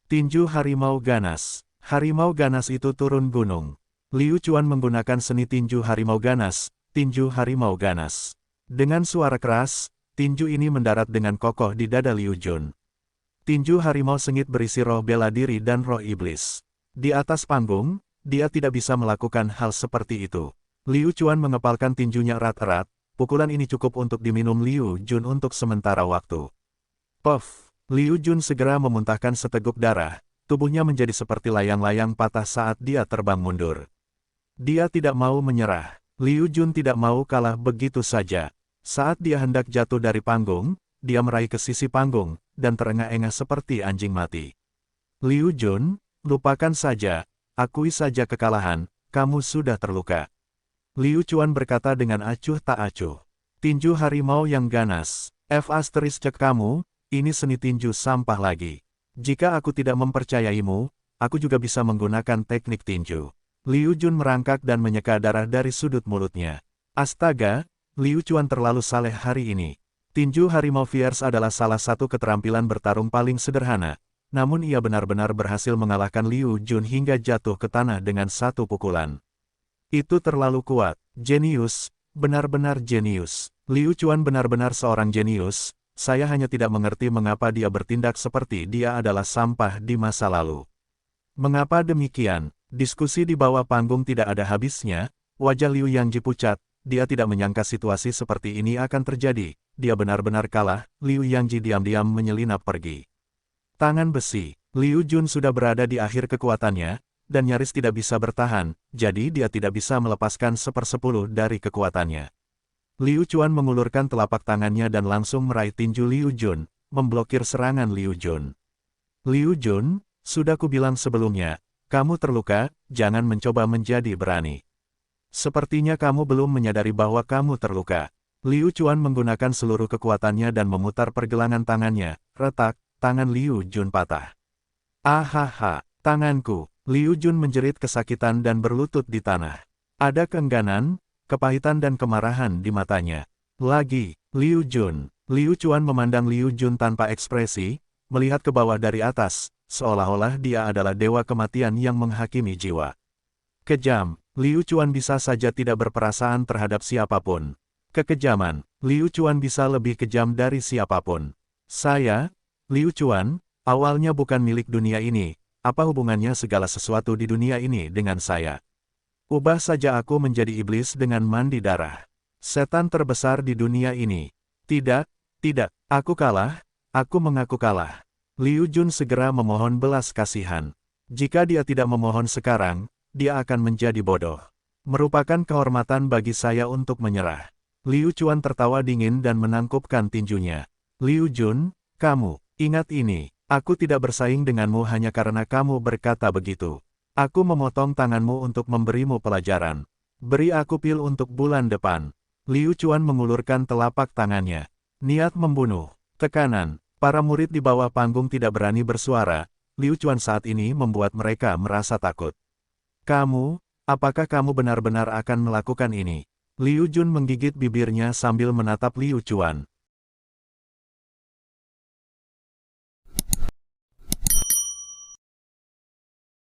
Tinju harimau ganas. Harimau ganas itu turun gunung. Liu Chuan menggunakan seni tinju harimau ganas, tinju harimau ganas. Dengan suara keras, tinju ini mendarat dengan kokoh di dada Liu Jun. Tinju harimau sengit berisi roh bela diri dan roh iblis. Di atas panggung, dia tidak bisa melakukan hal seperti itu. Liu Chuan mengepalkan tinjunya erat-erat, pukulan ini cukup untuk diminum Liu Jun untuk sementara waktu. Puff! Liu Jun segera memuntahkan seteguk darah, tubuhnya menjadi seperti layang-layang patah saat dia terbang mundur. Dia tidak mau menyerah. Liu Jun tidak mau kalah begitu saja. Saat dia hendak jatuh dari panggung, dia meraih ke sisi panggung, dan terengah-engah seperti anjing mati. Liu Jun, lupakan saja, akui saja kekalahan, kamu sudah terluka. Liu Chuan berkata dengan acuh tak acuh. Tinju harimau yang ganas. Cek kamu, ini seni tinju sampah lagi. Jika aku tidak mempercayaimu, aku juga bisa menggunakan teknik tinju. Liu Jun merangkak dan menyeka darah dari sudut mulutnya. Astaga, Liu Chuan terlalu saleh hari ini. Tinju harimau fierce adalah salah satu keterampilan bertarung paling sederhana, namun ia benar-benar berhasil mengalahkan Liu Jun hingga jatuh ke tanah dengan satu pukulan. Itu terlalu kuat. Jenius, benar-benar jenius. Liu Chuan benar-benar seorang jenius, saya hanya tidak mengerti mengapa dia bertindak seperti dia adalah sampah di masa lalu. Mengapa demikian? Diskusi di bawah panggung tidak ada habisnya, wajah Liu Yangji pucat, dia tidak menyangka situasi seperti ini akan terjadi, dia benar-benar kalah, Liu Yangji diam-diam menyelinap pergi. Tangan besi, Liu Jun sudah berada di akhir kekuatannya, dan nyaris tidak bisa bertahan, jadi dia tidak bisa melepaskan 1/10 dari kekuatannya. Liu Chuan mengulurkan telapak tangannya dan langsung meraih tinju Liu Jun, memblokir serangan Liu Jun. Liu Jun, sudah kubilang sebelumnya, kamu terluka, jangan mencoba menjadi berani. Sepertinya kamu belum menyadari bahwa kamu terluka. Liu Chuan menggunakan seluruh kekuatannya dan memutar pergelangan tangannya, retak, tangan Liu Jun patah. Ahaha, tanganku. Liu Jun menjerit kesakitan dan berlutut di tanah. Ada keengganan, kepahitan dan kemarahan di matanya. Lagi, Liu Jun. Liu Chuan memandang Liu Jun tanpa ekspresi, melihat ke bawah dari atas, seolah-olah dia adalah dewa kematian yang menghakimi jiwa. Kejam, Liu Chuan bisa saja tidak berperasaan terhadap siapapun. Kekejaman, Liu Chuan bisa lebih kejam dari siapapun. Saya, Liu Chuan, awalnya bukan milik dunia ini. Apa hubungannya segala sesuatu di dunia ini dengan saya? Ubah saja aku menjadi iblis dengan mandi darah. Setan terbesar di dunia ini. Tidak, aku kalah, aku mengaku kalah. Liu Jun segera memohon belas kasihan. Jika dia tidak memohon sekarang, dia akan menjadi bodoh. Merupakan kehormatan bagi saya untuk menyerah. Liu Chuan tertawa dingin dan menangkupkan tinjunya. Liu Jun, kamu, ingat ini. Aku tidak bersaing denganmu hanya karena kamu berkata begitu. Aku memotong tanganmu untuk memberimu pelajaran. Beri aku pil untuk bulan depan. Liu Chuan mengulurkan telapak tangannya. Niat membunuh. Tekanan. Para murid di bawah panggung tidak berani bersuara. Liu Chuan saat ini membuat mereka merasa takut. Kamu, apakah kamu benar-benar akan melakukan ini? Liu Jun menggigit bibirnya sambil menatap Liu Chuan.